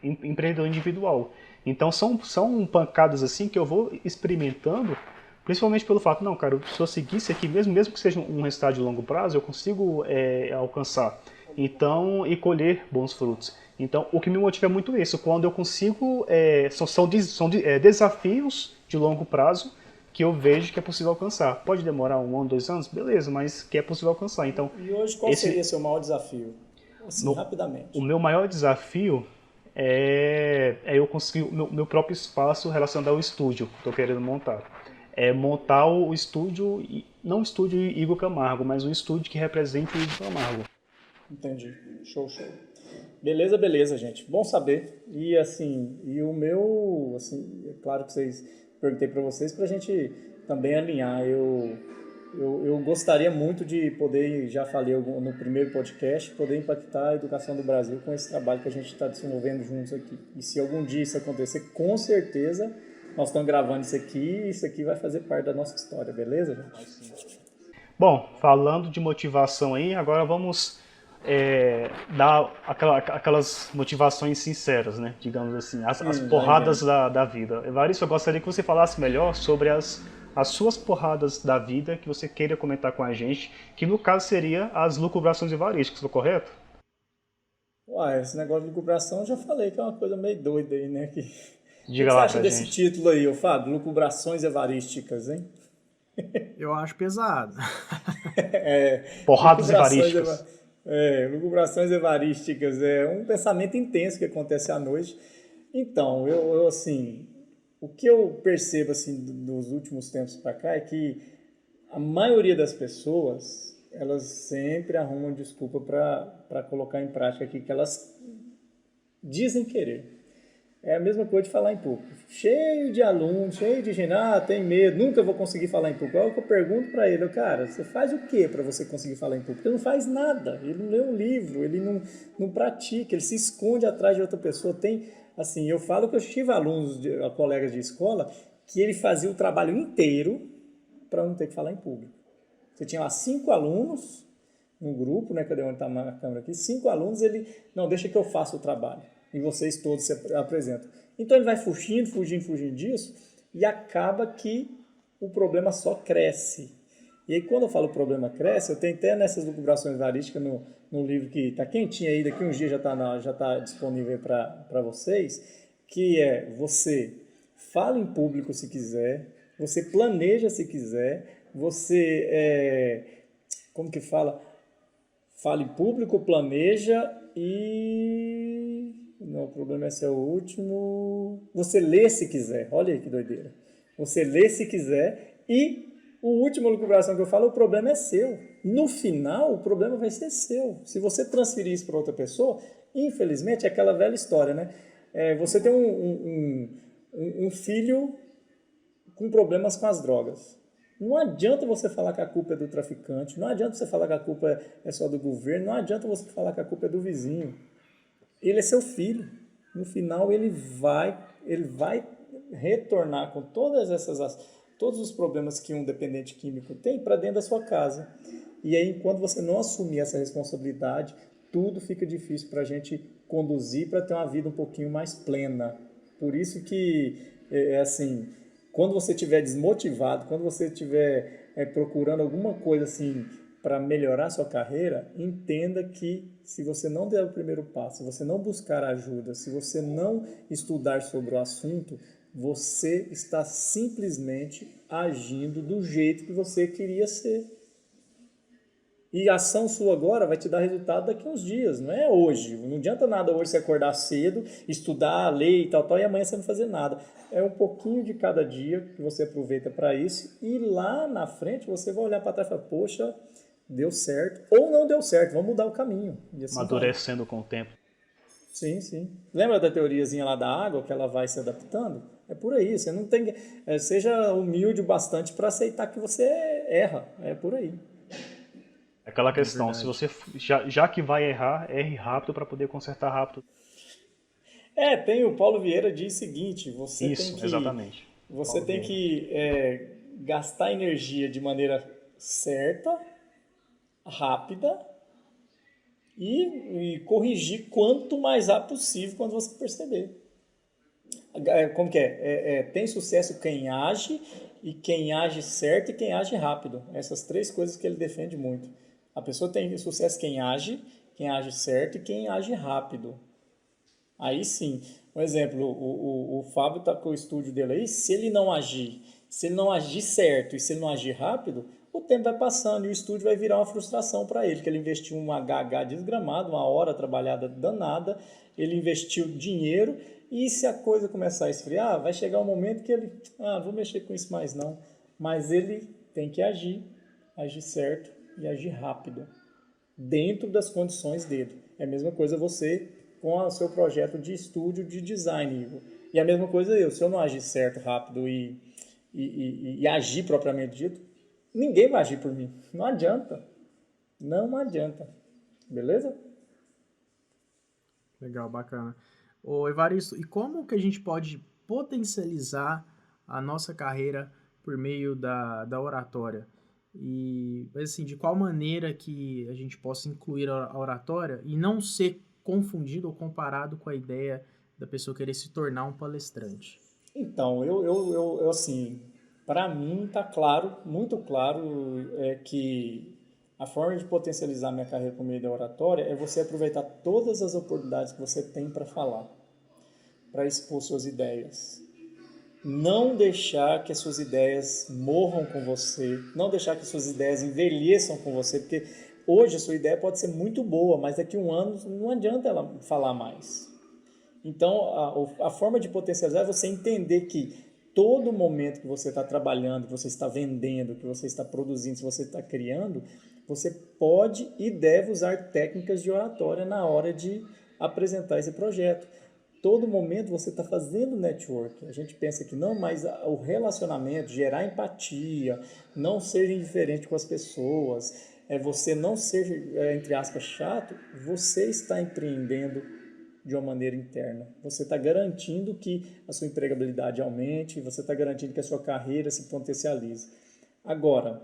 empreendedor individual. Então são pancadas assim que eu vou experimentando, principalmente pelo fato, não, cara, se eu seguir isso aqui, mesmo que seja um resultado de longo prazo, eu consigo alcançar então, e colher bons frutos. Então, o que me motiva é muito isso, quando eu consigo, são desafios de longo prazo, que eu vejo que é possível alcançar. Pode demorar 1 ano, 2 anos? Beleza, mas que é possível alcançar. Então, e hoje qual seria seu maior desafio? Assim, rapidamente. O meu maior desafio é eu conseguir o meu próprio espaço relacionado ao estúdio que estou querendo montar. É montar o estúdio, não o estúdio Igor Camargo, mas um estúdio que represente o Igor Camargo. Entendi. Show. Beleza, beleza, gente. Bom saber. E assim, o meu, assim, é claro que perguntei para vocês para a gente também alinhar. Eu gostaria muito de poder, já falei no primeiro podcast, poder impactar a educação do Brasil com esse trabalho que a gente está desenvolvendo juntos aqui. E se algum dia isso acontecer, com certeza nós estamos gravando isso aqui e isso aqui vai fazer parte da nossa história, beleza, gente? Bom, falando de motivação aí, agora vamos dar aquelas motivações sinceras, né? Digamos assim, as porradas da vida. Evaristo, eu gostaria que você falasse melhor sobre as suas porradas da vida que você queira comentar com a gente, que no caso seria as lucubrações evarísticas, estou correto? Uai, esse negócio de lucubração eu já falei que é uma coisa meio doida aí, né? Diga lá pra gente. O que você acha desse título aí, Fábio? Lucubrações evarísticas, hein? Eu acho pesado. Porradas evarísticas. Lucubrações evarísticas. É um pensamento intenso que acontece à noite. Então, eu assim, o que eu percebo assim nos últimos tempos para cá é que a maioria das pessoas, elas sempre arrumam desculpa para colocar em prática aquilo que elas dizem querer. É a mesma coisa de falar em público. Cheio de alunos, cheio de gente, tem medo, nunca vou conseguir falar em público. É o que eu pergunto para ele, cara, você faz o que para você conseguir falar em público? Ele não faz nada, ele não lê um livro, ele não pratica, ele se esconde atrás de outra pessoa. Assim, eu falo que eu tive alunos, colegas de escola, que ele fazia o trabalho inteiro para não ter que falar em público. Você tinha lá 5 alunos, um grupo, né, cadê onde está a câmera aqui? 5 alunos, ele, não, deixa que eu faça o trabalho. E vocês todos se apresentam. Então ele vai fugindo disso, e acaba que o problema só cresce. E aí quando eu falo o problema cresce, eu tenho até nessas lucubrações evarísticas no livro que está quentinho aí, daqui uns dias já está disponível para vocês, que é você fala em público se quiser, você planeja se quiser, você, como que fala? Fala em público, planeja e... Não, o problema é ser o último. Você lê se quiser. Olha aí que doideira. Você lê se quiser. E a última lucubração que eu falo, o problema é seu. No final, o problema vai ser seu. Se você transferir isso para outra pessoa, infelizmente, é aquela velha história, né? Você tem um filho com problemas com as drogas. Não adianta você falar que a culpa é do traficante. Não adianta você falar que a culpa é só do governo. Não adianta você falar que a culpa é do vizinho. Ele é seu filho. No final, ele vai retornar com todos os problemas que um dependente químico tem para dentro da sua casa. E aí, quando você não assumir essa responsabilidade, tudo fica difícil para a gente conduzir para ter uma vida um pouquinho mais plena. Por isso que, assim, quando você estiver desmotivado, quando você estiver procurando alguma coisa assim para melhorar a sua carreira, entenda que se você não der o primeiro passo, se você não buscar ajuda, se você não estudar sobre o assunto, você está simplesmente agindo do jeito que você queria ser. E a ação sua agora vai te dar resultado daqui a uns dias, não é hoje. Não adianta nada hoje você acordar cedo, estudar, ler e tal, e amanhã você não fazer nada. É um pouquinho de cada dia que você aproveita para isso e lá na frente você vai olhar para trás e falar, poxa, deu certo, ou não deu certo, vamos mudar o caminho. E assim amadurecendo com o tempo. Sim, sim. Lembra da teoriazinha lá da água, que ela vai se adaptando? É por aí, você não tem... seja humilde bastante para aceitar que você erra, é por aí. Aquela questão, se você, já que vai errar, erre rápido para poder consertar rápido. Tem o Paulo Vieira diz o seguinte, Isso, exatamente. Você Paulo tem que gastar energia de maneira certa, rápida e corrigir quanto mais rápido possível quando você perceber. Como que é? Tem sucesso quem age, e quem age certo e quem age rápido. Essas três coisas que ele defende muito. A pessoa tem sucesso quem age certo e quem age rápido. Aí sim, um exemplo, o Fábio está com o estúdio dele aí, se ele não agir certo e se ele não agir rápido, o tempo vai passando e o estúdio vai virar uma frustração para ele, que ele investiu um HH desgramado, uma hora trabalhada danada, ele investiu dinheiro e se a coisa começar a esfriar, vai chegar um momento que ele, não vou mexer com isso mais não, mas ele tem que agir certo e agir rápido, dentro das condições dele. É a mesma coisa você com o seu projeto de estúdio de design, Igor. E a mesma coisa se eu não agir certo, rápido e agir propriamente dito, ninguém vai agir por mim. Não adianta. Não adianta. Beleza? Legal, bacana. Ô Evaristo, e como que a gente pode potencializar a nossa carreira por meio da oratória? E, assim, de qual maneira que a gente possa incluir a oratória e não ser confundido ou comparado com a ideia da pessoa querer se tornar um palestrante? Então, eu assim, para mim está claro, muito claro, que a forma de potencializar minha carreira por meio da oratória é você aproveitar todas as oportunidades que você tem para falar, para expor suas ideias. Não deixar que as suas ideias morram com você, não deixar que as suas ideias envelheçam com você, porque hoje a sua ideia pode ser muito boa, mas daqui a um ano não adianta ela falar mais. Então, a forma de potencializar é você entender que todo momento que você está trabalhando, que você está vendendo, que você está produzindo, que você está criando, você pode e deve usar técnicas de oratória na hora de apresentar esse projeto. Todo momento você está fazendo network. A gente pensa que não, mas o relacionamento, gerar empatia, não ser indiferente com as pessoas, você não ser, entre aspas, chato, você está empreendendo de uma maneira interna. Você está garantindo que a sua empregabilidade aumente, você está garantindo que a sua carreira se potencialize. Agora,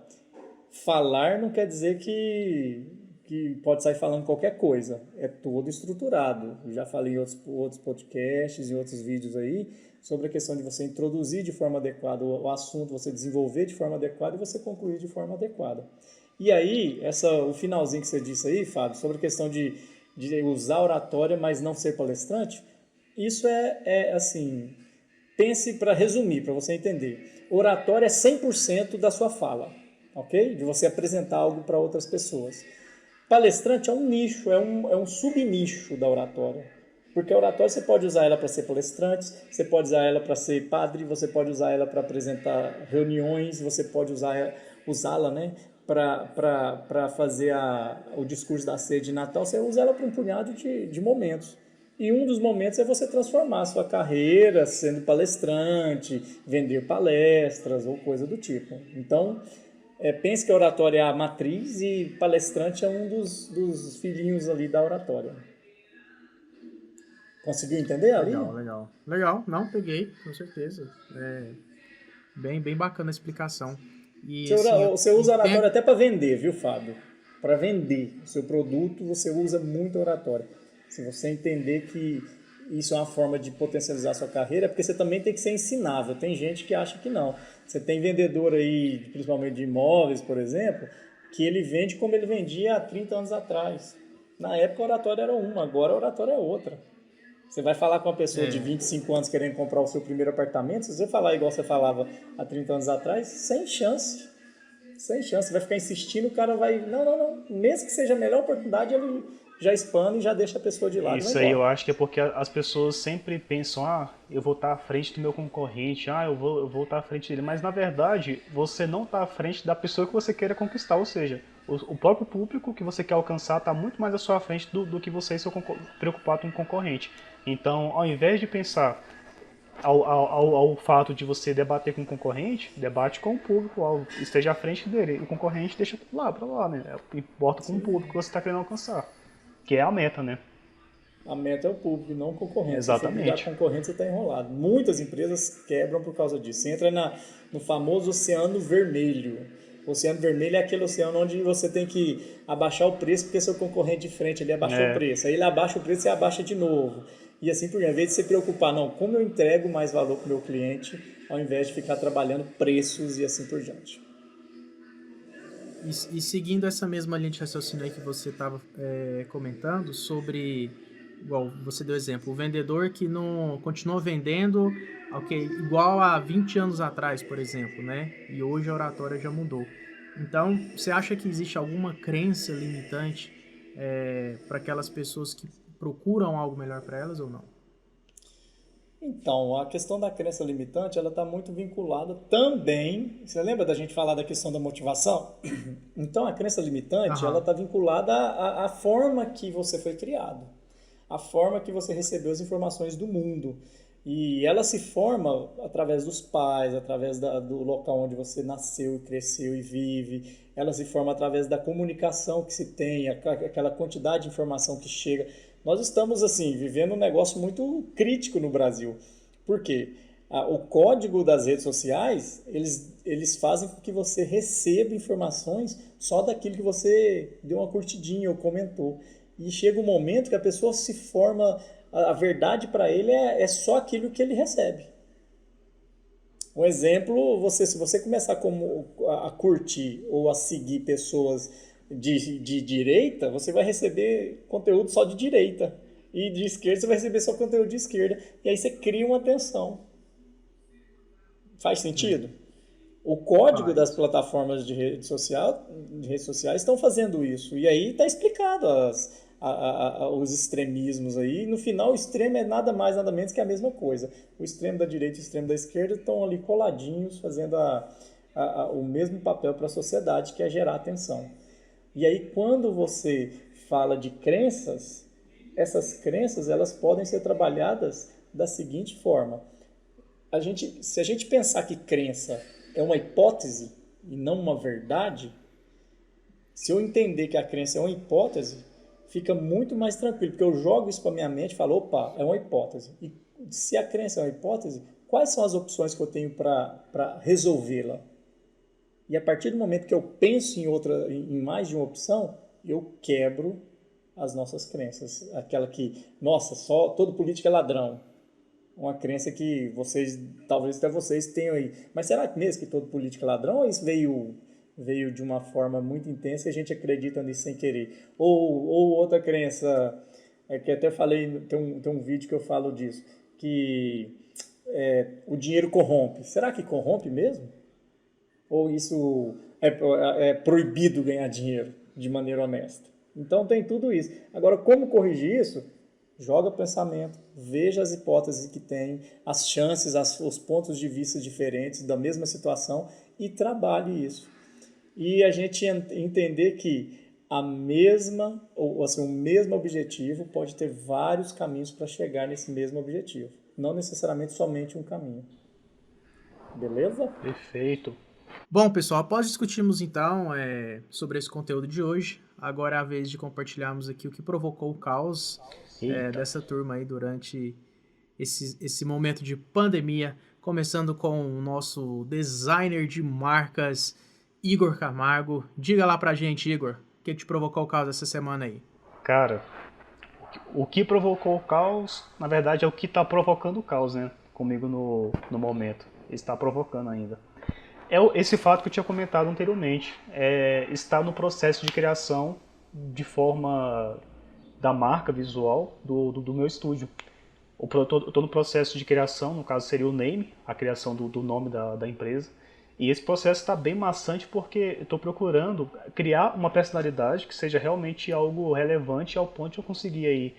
falar não quer dizer que pode sair falando qualquer coisa. É todo estruturado. Eu já falei em outros podcasts e outros vídeos aí sobre a questão de você introduzir de forma adequada o assunto, você desenvolver de forma adequada e você concluir de forma adequada. E aí, o finalzinho que você disse aí, Fábio, sobre a questão de usar oratória, mas não ser palestrante, isso assim, pense para resumir, para você entender. Oratória é 100% da sua fala, ok? De você apresentar algo para outras pessoas. Palestrante é um nicho, é um subnicho da oratória. Porque a oratória você pode usar ela para ser palestrante, você pode usar ela para ser padre, você pode usar ela para apresentar reuniões, você pode usá-la, né, para fazer o discurso da ceia de Natal, você usa ela para um punhado de momentos. E um dos momentos é você transformar a sua carreira sendo palestrante, vender palestras ou coisa do tipo. Então, pense que a oratória é a matriz e palestrante é um dos filhinhos ali da oratória. Conseguiu entender a linha? Legal. Não, peguei, com certeza. Bem bacana a explicação. E, você usa oratória até para vender, viu, Fábio? Para vender o seu produto, você usa muito oratória. Se você entender que isso é uma forma de potencializar a sua carreira, é porque você também tem que ser ensinável. Tem gente que acha que não. Você tem vendedor aí, principalmente de imóveis, por exemplo, que ele vende como ele vendia há 30 anos atrás. Na época a oratória era uma, agora a oratória é outra. Você vai falar com uma pessoa de 25 anos querendo comprar o seu primeiro apartamento, se você falar igual você falava há 30 anos atrás, sem chance. Sem chance. Você vai ficar insistindo, o cara vai... Não. Mesmo que seja a melhor oportunidade, ele já expande e já deixa a pessoa de lado. Isso aí eu acho que é porque as pessoas sempre pensam, eu vou estar à frente do meu concorrente, eu vou estar à frente dele. Mas na verdade, você não está à frente da pessoa que você queira conquistar, ou seja, o próprio público que você quer alcançar está muito mais à sua frente do que você preocupado com o concorrente. Então, ao invés de pensar ao fato de você debater com o concorrente, debate com o público, esteja à frente dele. O concorrente deixa para lá, né? Importa com o público que você está querendo alcançar, que é a meta, né? A meta é o público, não o concorrente. Exatamente. Se você concorrente, você está enrolado. Muitas empresas quebram por causa disso. Você entra no famoso oceano vermelho. O oceano vermelho é aquele oceano onde você tem que abaixar o preço porque seu concorrente de frente ele abaixou o preço. Aí ele abaixa o preço e você abaixa de novo. E assim por diante. Em vez de se preocupar, não, como eu entrego mais valor para o meu cliente, ao invés de ficar trabalhando preços e assim por diante. E seguindo essa mesma linha de raciocínio aí que você estava comentando sobre, igual você deu exemplo, o vendedor que não continua vendendo igual a 20 anos atrás, por exemplo, né? E hoje a oratória já mudou. Então, você acha que existe alguma crença limitante para aquelas pessoas que procuram algo melhor para elas ou não? Então, a questão da crença limitante, ela está muito vinculada também... Você lembra da gente falar da questão da motivação? Então, a crença limitante, ela está vinculada à forma que você foi criado, a forma que você recebeu as informações do mundo. E ela se forma através dos pais, através do local onde você nasceu, cresceu e vive. Ela se forma através da comunicação que se tem, aquela quantidade de informação que chega. Nós estamos, assim, vivendo um negócio muito crítico no Brasil. Por quê? O código das redes sociais, eles fazem com que você receba informações só daquilo que você deu uma curtidinha ou comentou. E chega um momento que a pessoa se forma... A verdade para ele é só aquilo que ele recebe. Um exemplo, se você começar a curtir ou a seguir pessoas de direita, você vai receber conteúdo só de direita. E de esquerda você vai receber só conteúdo de esquerda. E aí você cria uma tensão. Faz sentido? O código das plataformas de redes sociais estão fazendo isso. E aí está explicado os extremismos aí. No final, o extremo é nada mais, nada menos que a mesma coisa. O extremo da direita e o extremo da esquerda estão ali coladinhos, fazendo o mesmo papel para a sociedade, que é gerar atenção. E aí, quando você fala de crenças, essas crenças elas podem ser trabalhadas da seguinte forma. Se a gente pensar que crença é uma hipótese e não uma verdade, se eu entender que a crença é uma hipótese, fica muito mais tranquilo, porque eu jogo isso para minha mente e falo, opa, é uma hipótese. E se a crença é uma hipótese, quais são as opções que eu tenho para resolvê-la? E a partir do momento que eu penso em mais de uma opção, eu quebro as nossas crenças. Aquela que, nossa, só todo político é ladrão. Uma crença que talvez até vocês tenham aí. Mas será que mesmo que todo político é ladrão ou isso veio de uma forma muito intensa e a gente acredita nisso sem querer? Ou outra crença, que até falei, tem um vídeo que eu falo disso, que o dinheiro corrompe. Será que corrompe mesmo? Ou isso é proibido ganhar dinheiro de maneira honesta? Então tem tudo isso. Agora, como corrigir isso? Joga pensamento, veja as hipóteses que tem, as chances, os pontos de vista diferentes da mesma situação e trabalhe isso. E a gente entender que o mesmo objetivo pode ter vários caminhos para chegar nesse mesmo objetivo. Não necessariamente somente um caminho. Beleza? Perfeito. Bom, pessoal, após discutirmos então sobre esse conteúdo de hoje, agora é a vez de compartilharmos aqui o que provocou o caos dessa turma aí durante esse momento de pandemia, começando com o nosso designer de marcas, Igor Camargo. Diga lá pra gente, Igor, o que te provocou o caos essa semana aí? Cara, o que provocou o caos, na verdade, é o que está provocando o caos, né? Comigo no momento. Está provocando ainda. É esse fato que eu tinha comentado anteriormente. Está no processo de criação de forma da marca visual do meu estúdio. Eu estou no processo de criação, no caso seria o name, a criação do nome da empresa. E esse processo está bem maçante porque eu estou procurando criar uma personalidade que seja realmente algo relevante ao ponto de eu conseguir aí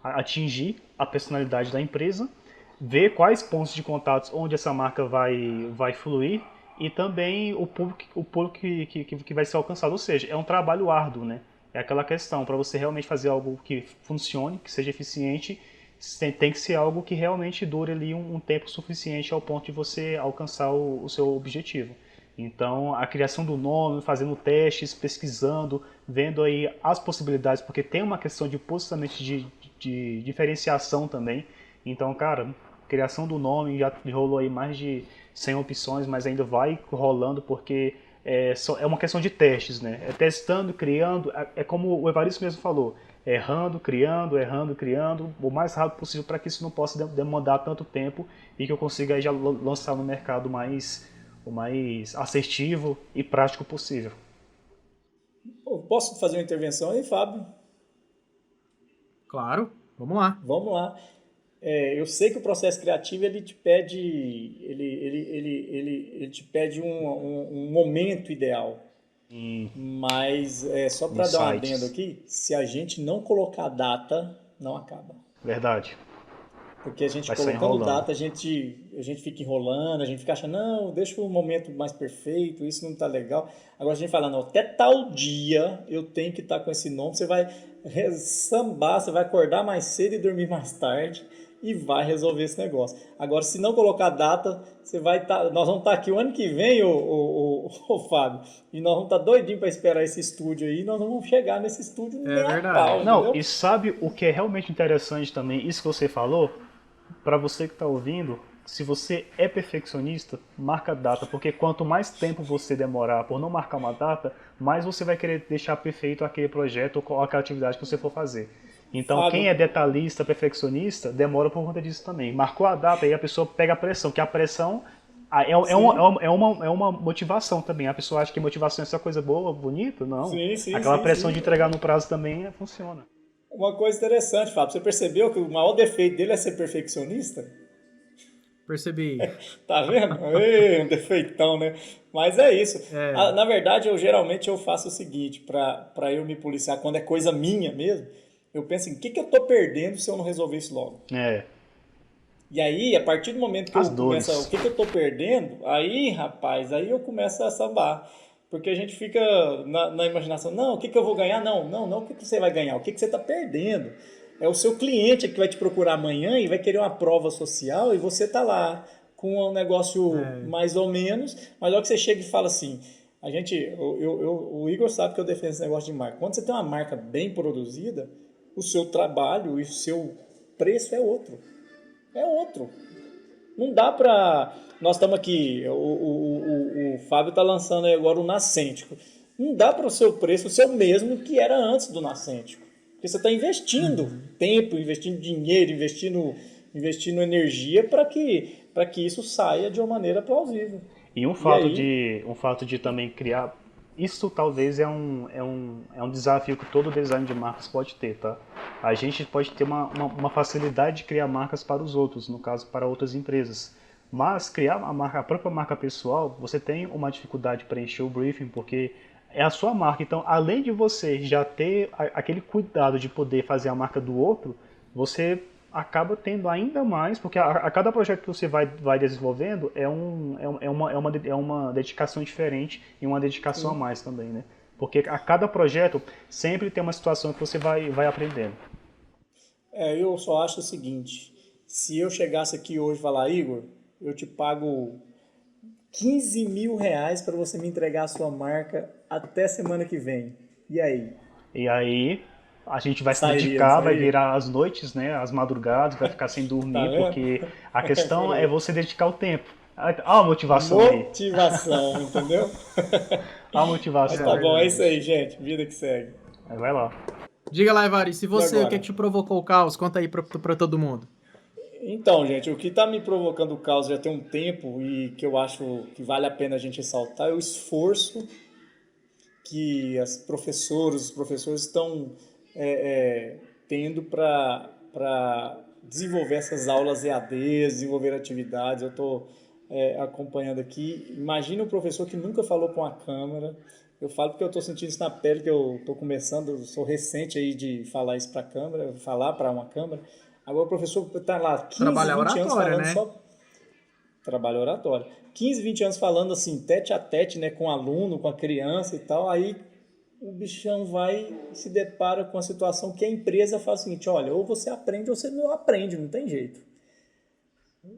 atingir a personalidade da empresa, ver quais pontos de contatos onde essa marca vai fluir e também o público que vai ser alcançado. Ou seja, é um trabalho árduo, né? É aquela questão, para você realmente fazer algo que funcione, que seja eficiente, tem que ser algo que realmente dure ali um tempo suficiente ao ponto de você alcançar o seu objetivo. Então, a criação do nome, fazendo testes, pesquisando, vendo aí as possibilidades, porque tem uma questão de posicionamento de diferenciação também. Então, cara, criação do nome, já rolou aí mais de 100 opções, mas ainda vai rolando porque é uma questão de testes, né? É testando, criando, é como o Evaristo mesmo falou, errando, criando, o mais rápido possível para que isso não possa demandar tanto tempo e que eu consiga aí já lançar no mercado o mais assertivo e prático possível. Posso fazer uma intervenção aí, Fábio? Claro, vamos lá. Vamos lá. Eu sei que o processo criativo ele te pede, ele te pede um momento ideal. Mas só para dar um adendo aqui, se a gente não colocar data, não acaba. Verdade. Porque a gente colocando data, a gente fica enrolando, a gente fica achando, não, deixa o momento mais perfeito, isso não está legal. Agora a gente fala, não, até tal dia eu tenho que estar com esse nome, você vai sambar, você vai acordar mais cedo e dormir mais tarde e vai resolver esse negócio. Agora, se não colocar data, você vai estar. Nós vamos estar aqui o ano que vem, o Fábio, e nós vamos estar doidinho para esperar esse estúdio aí, e nós não vamos chegar nesse estúdio nem a pau, não, entendeu? E sabe o que é realmente interessante também, isso que você falou? Para você que está ouvindo, se você é perfeccionista, marca data, porque quanto mais tempo você demorar por não marcar uma data, mais você vai querer deixar perfeito aquele projeto ou aquela atividade que você for fazer. Então, Fábio, quem é detalhista, perfeccionista, demora por conta disso também. Marcou a data, aí a pessoa pega a pressão, que a pressão é uma motivação também. A pessoa acha que motivação é só coisa boa, bonita? Não. Aquela pressão de entregar no prazo também funciona. Uma coisa interessante, Fábio, você percebeu que o maior defeito dele é ser perfeccionista? Percebi. Tá vendo? Um defeitão, né? Mas é isso. Na verdade, geralmente eu faço o seguinte, para eu me policiar, quando é coisa minha mesmo, eu penso em o que eu tô perdendo se eu não resolver isso logo. E aí, a partir do momento que eu começo o que eu tô perdendo, aí, rapaz, aí eu começo a sambar. Porque a gente fica na imaginação, não, o que eu vou ganhar? Não, o que você vai ganhar? O que você está perdendo? É o seu cliente que vai te procurar amanhã e vai querer uma prova social e você tá lá com um negócio mais ou menos, mas logo que você chega e fala assim, o Igor sabe que eu defendo esse negócio de marca. Quando você tem uma marca bem produzida, o seu trabalho e o seu preço é outro. É outro. Não dá para... Nós estamos aqui, o Fábio está lançando aí agora o Nascentico. Não dá para o seu preço ser o mesmo que era antes do Nascentico. Porque você está investindo tempo, investindo dinheiro, investindo energia para que isso saia de uma maneira plausível. E um fato de também criar... Isso talvez é um desafio que todo design de marcas pode ter, tá? A gente pode ter uma facilidade de criar marcas para os outros, no caso, para outras empresas. Mas criar a própria marca pessoal, você tem uma dificuldade de preencher o briefing, porque é a sua marca. Então, além de você já ter aquele cuidado de poder fazer a marca do outro, você acaba tendo ainda mais, porque a cada projeto que você vai desenvolvendo é uma dedicação diferente e uma dedicação a mais também, né? Porque a cada projeto sempre tem uma situação que você vai aprendendo. Eu só acho o seguinte, se eu chegasse aqui hoje e falar, Igor, eu te pago 15 mil reais para você me entregar a sua marca até semana que vem. E aí? E aí a gente vai se dedicar, vai virar as noites, né, as madrugadas, vai ficar sem dormir, porque a questão é você dedicar o tempo. Olha a motivação aí. Motivação, entendeu? A motivação. Mas tá bom, é isso aí, gente. Vida que segue. Vai lá. Diga lá, Evaristo, e você, o que te provocou o caos? Conta aí pra todo mundo. Então, gente, o que está me provocando o caos já tem um tempo e que eu acho que vale a pena a gente ressaltar é o esforço que os professores estão tendo para desenvolver essas aulas EADs, desenvolver atividades. Eu estou acompanhando aqui. Imagina um professor que nunca falou com a câmera. Eu falo porque eu estou sentindo isso na pele, que eu estou começando, eu sou recente aí de falar isso para a câmera, falar para uma câmera. Agora o professor está lá 15, 20 anos falando, né? Só trabalho oratório. 15, 20 anos falando assim, tete a tete, né, com o aluno, com a criança e tal. Aí o bichão vai e se depara com a situação que a empresa faz o seguinte, olha, ou você aprende ou você não aprende, não tem jeito.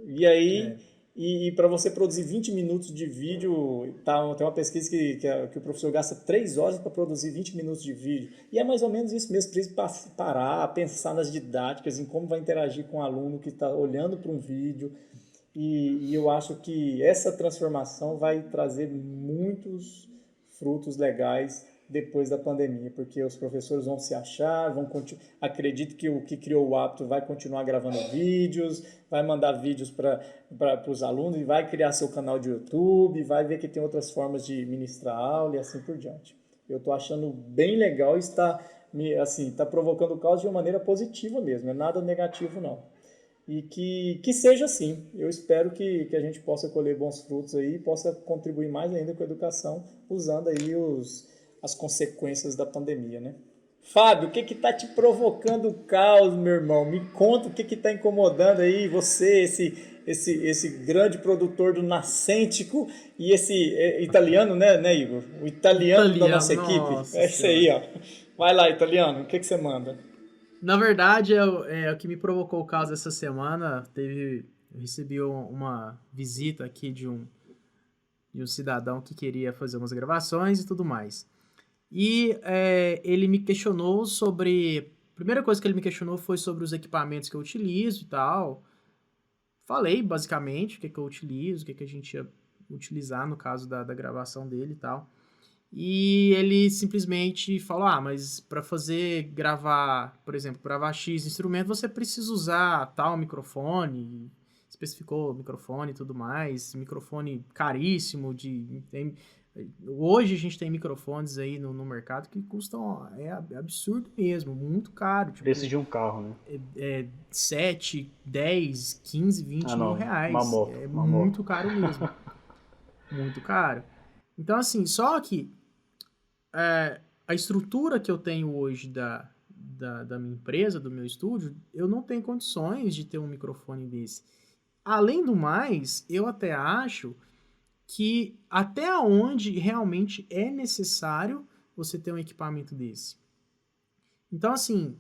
E aí E para você produzir 20 minutos de vídeo, tem uma pesquisa que o professor gasta 3 horas para produzir 20 minutos de vídeo. E é mais ou menos isso mesmo, precisa parar, pensar nas didáticas, em como vai interagir com o aluno que está olhando para um vídeo. E eu acho que essa transformação vai trazer muitos frutos legais depois da pandemia, porque os professores vão se achar, acredito que o que criou o hábito vai continuar gravando vídeos, vai mandar vídeos para os alunos, e vai criar seu canal de YouTube, vai ver que tem outras formas de ministrar aula e assim por diante. Eu estou achando bem legal e está provocando o caos de uma maneira positiva mesmo, não é nada negativo não. E que seja assim. Eu espero que a gente possa colher bons frutos aí e possa contribuir mais ainda com a educação, usando aí as consequências da pandemia, né? Fábio, o que está te provocando o caos, meu irmão? Me conta o que está incomodando aí você, esse grande produtor do Nascentico e esse italiano, né, Igor? O italiano da nossa equipe. É isso aí, ó. Vai lá, italiano, o que você manda? Na verdade, o que me provocou o caos essa semana, eu recebi uma visita aqui de um cidadão que queria fazer umas gravações e tudo mais. E ele me questionou sobre... A primeira coisa que ele me questionou foi sobre os equipamentos que eu utilizo e tal. Falei, basicamente, o que eu utilizo, o que a gente ia utilizar no caso da gravação dele e tal. E ele simplesmente falou, mas para gravar, por exemplo, gravar X instrumento, você precisa usar tal microfone, especificou o microfone e tudo mais, microfone caríssimo, hoje a gente tem microfones aí no mercado que custam, é absurdo mesmo, muito caro. Tipo, preço de um carro, né? 7, 10, 15, 20 mil reais. Uma moto. Muito caro mesmo. Muito caro. Então, assim, só que a estrutura que eu tenho hoje da minha empresa, do meu estúdio, eu não tenho condições de ter um microfone desse. Além do mais, eu até acho que até onde realmente é necessário você ter um equipamento desse. Então, assim,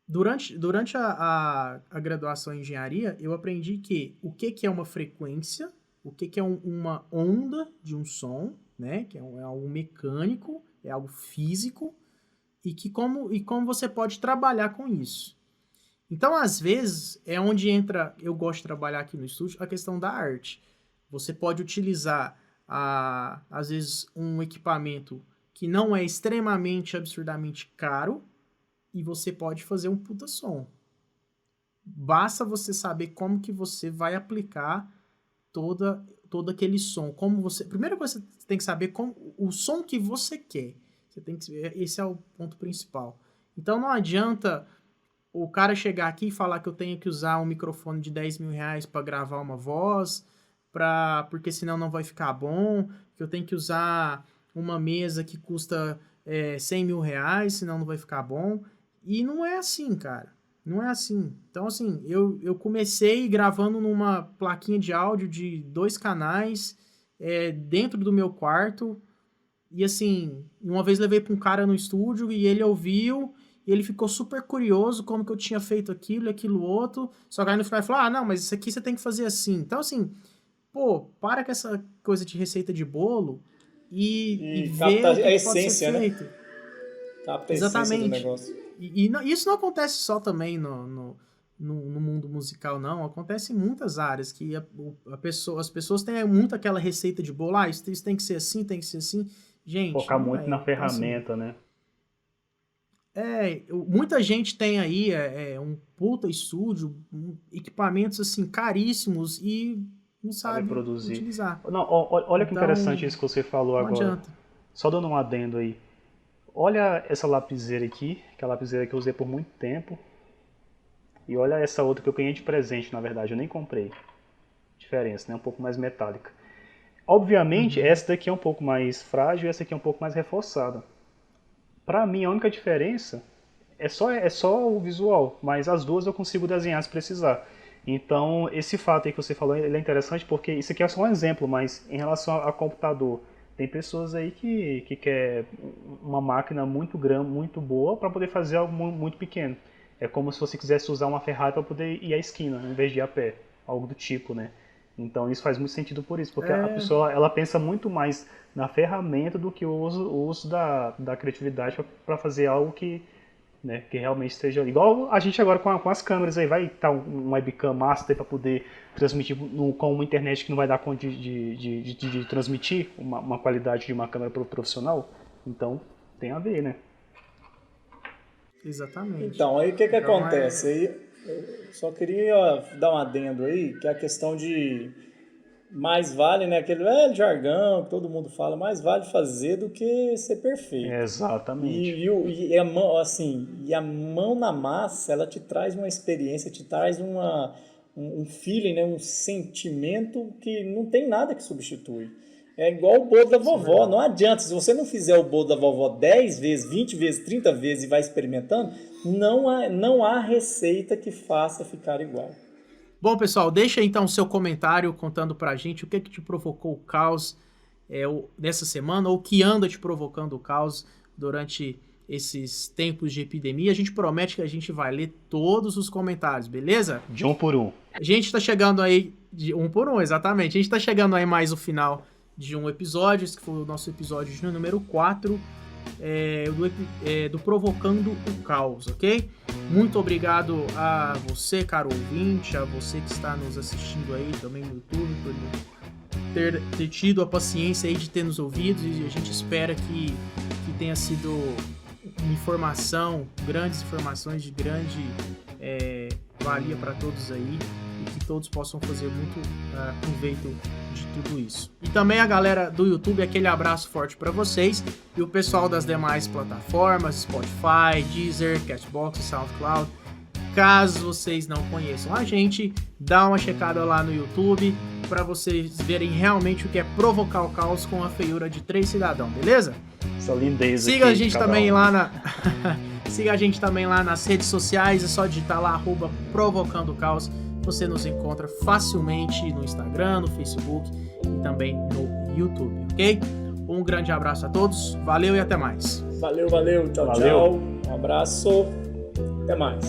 durante a graduação em engenharia, eu aprendi o que é uma frequência, o que é uma onda de um som, né? Que é algo mecânico, é algo físico, e como você pode trabalhar com isso. Então, às vezes, é onde eu gosto de trabalhar aqui no estúdio, a questão da arte. Você pode utilizar, às vezes, um equipamento que não é extremamente, absurdamente caro, e você pode fazer um puta som. Basta você saber como que você vai aplicar todo aquele som. Primeira coisa que você tem que saber o som que você quer. Esse é o ponto principal. Então não adianta o cara chegar aqui e falar que eu tenho que usar um microfone de 10 mil reais para gravar uma voz, porque senão não vai ficar bom, que eu tenho que usar uma mesa que custa 100 mil reais, senão não vai ficar bom. E não é assim, cara. Não é assim. Então, assim, eu comecei gravando numa plaquinha de áudio de 2 canais dentro do meu quarto. E, assim, uma vez levei para um cara no estúdio e ele ouviu e ele ficou super curioso como que eu tinha feito aquilo e aquilo outro. Só que aí no final ele falou, não, mas isso aqui você tem que fazer assim. Então, assim, para com essa coisa de receita de bolo e ver o que a essência, pode ser feito. Né? Capta a Exatamente. essência do negócio. E isso não acontece só também no mundo musical, não. Acontece em muitas áreas que as pessoas têm muito aquela receita de bolo. Isso tem que ser assim, tem que ser assim. Gente, focar muito na ferramenta, então, assim, né? Muita gente tem aí um puta estúdio, equipamentos assim caríssimos e não sabe utilizar. Não, olha que interessante isso que você falou agora. Não adianta. Só dando um adendo aí. Olha essa lapiseira aqui, que é a lapiseira que eu usei por muito tempo. E olha essa outra que eu ganhei de presente, na verdade, eu nem comprei. Diferença, né? Um pouco mais metálica. Obviamente, essa daqui é um pouco mais frágil e essa aqui é um pouco mais reforçada. Pra mim, a única diferença é só o visual, mas as duas eu consigo desenhar se precisar. Então, esse fato aí que você falou, ele é interessante porque isso aqui é só um exemplo, mas em relação a computador, tem pessoas aí que quer uma máquina muito grande, muito boa para poder fazer algo muito pequeno. É como se você quisesse usar uma Ferrari para poder ir à esquina, em vez de ir a pé, algo do tipo, né? Então isso faz muito sentido por isso, porque a pessoa ela pensa muito mais na ferramenta do que o uso da criatividade para fazer algo que, né, que realmente seja igual a gente agora com as câmeras aí, vai estar um webcam master para poder transmitir com uma internet que não vai dar conta de transmitir uma qualidade de uma câmera profissional. Então tem a ver, né? Exatamente. Então, aí o que acontece? Aí, eu só queria dar um adendo aí, que é a questão de mais vale, né? Aquele velho jargão que todo mundo fala, mais vale fazer do que ser perfeito. Exatamente. E a mão, assim, a mão na massa, ela te traz uma experiência, te traz um feeling, né? Um sentimento que não tem nada que substitui. É igual o bolo da vovó, não adianta, se você não fizer o bolo da vovó 10 vezes, 20 vezes, 30 vezes e vai experimentando, não há receita que faça ficar igual. Bom, pessoal, deixa então o seu comentário contando pra gente o que te provocou o caos nessa semana, ou que anda te provocando o caos durante esses tempos de epidemia. A gente promete que a gente vai ler todos os comentários, beleza? De um por um. A gente tá chegando aí, de um por um, exatamente. A gente tá chegando aí mais o final de um episódio, esse que foi o nosso episódio de número 4, do Provocando o Caos, ok? Muito obrigado a você, caro ouvinte, a você que está nos assistindo aí também no YouTube, por ter tido a paciência aí de ter nos ouvido, e a gente espera que tenha sido grandes informações de grande valia para todos aí, e que todos possam fazer muito proveito de tudo isso. E também a galera do YouTube, aquele abraço forte para vocês, e o pessoal das demais plataformas, Spotify, Deezer, Castbox, SoundCloud. Caso vocês não conheçam a gente, dá uma checada lá no YouTube para vocês verem realmente o que é provocar o caos com a feiura de 3 cidadãos, beleza? Essa lindeza. Siga a gente também lá Siga a gente também lá nas redes sociais, é só digitar lá @provocandocaos. Você nos encontra facilmente no Instagram, no Facebook e também no YouTube, ok? Um grande abraço a todos, valeu e até mais. Valeu, tchau, tchau. Um abraço, até mais.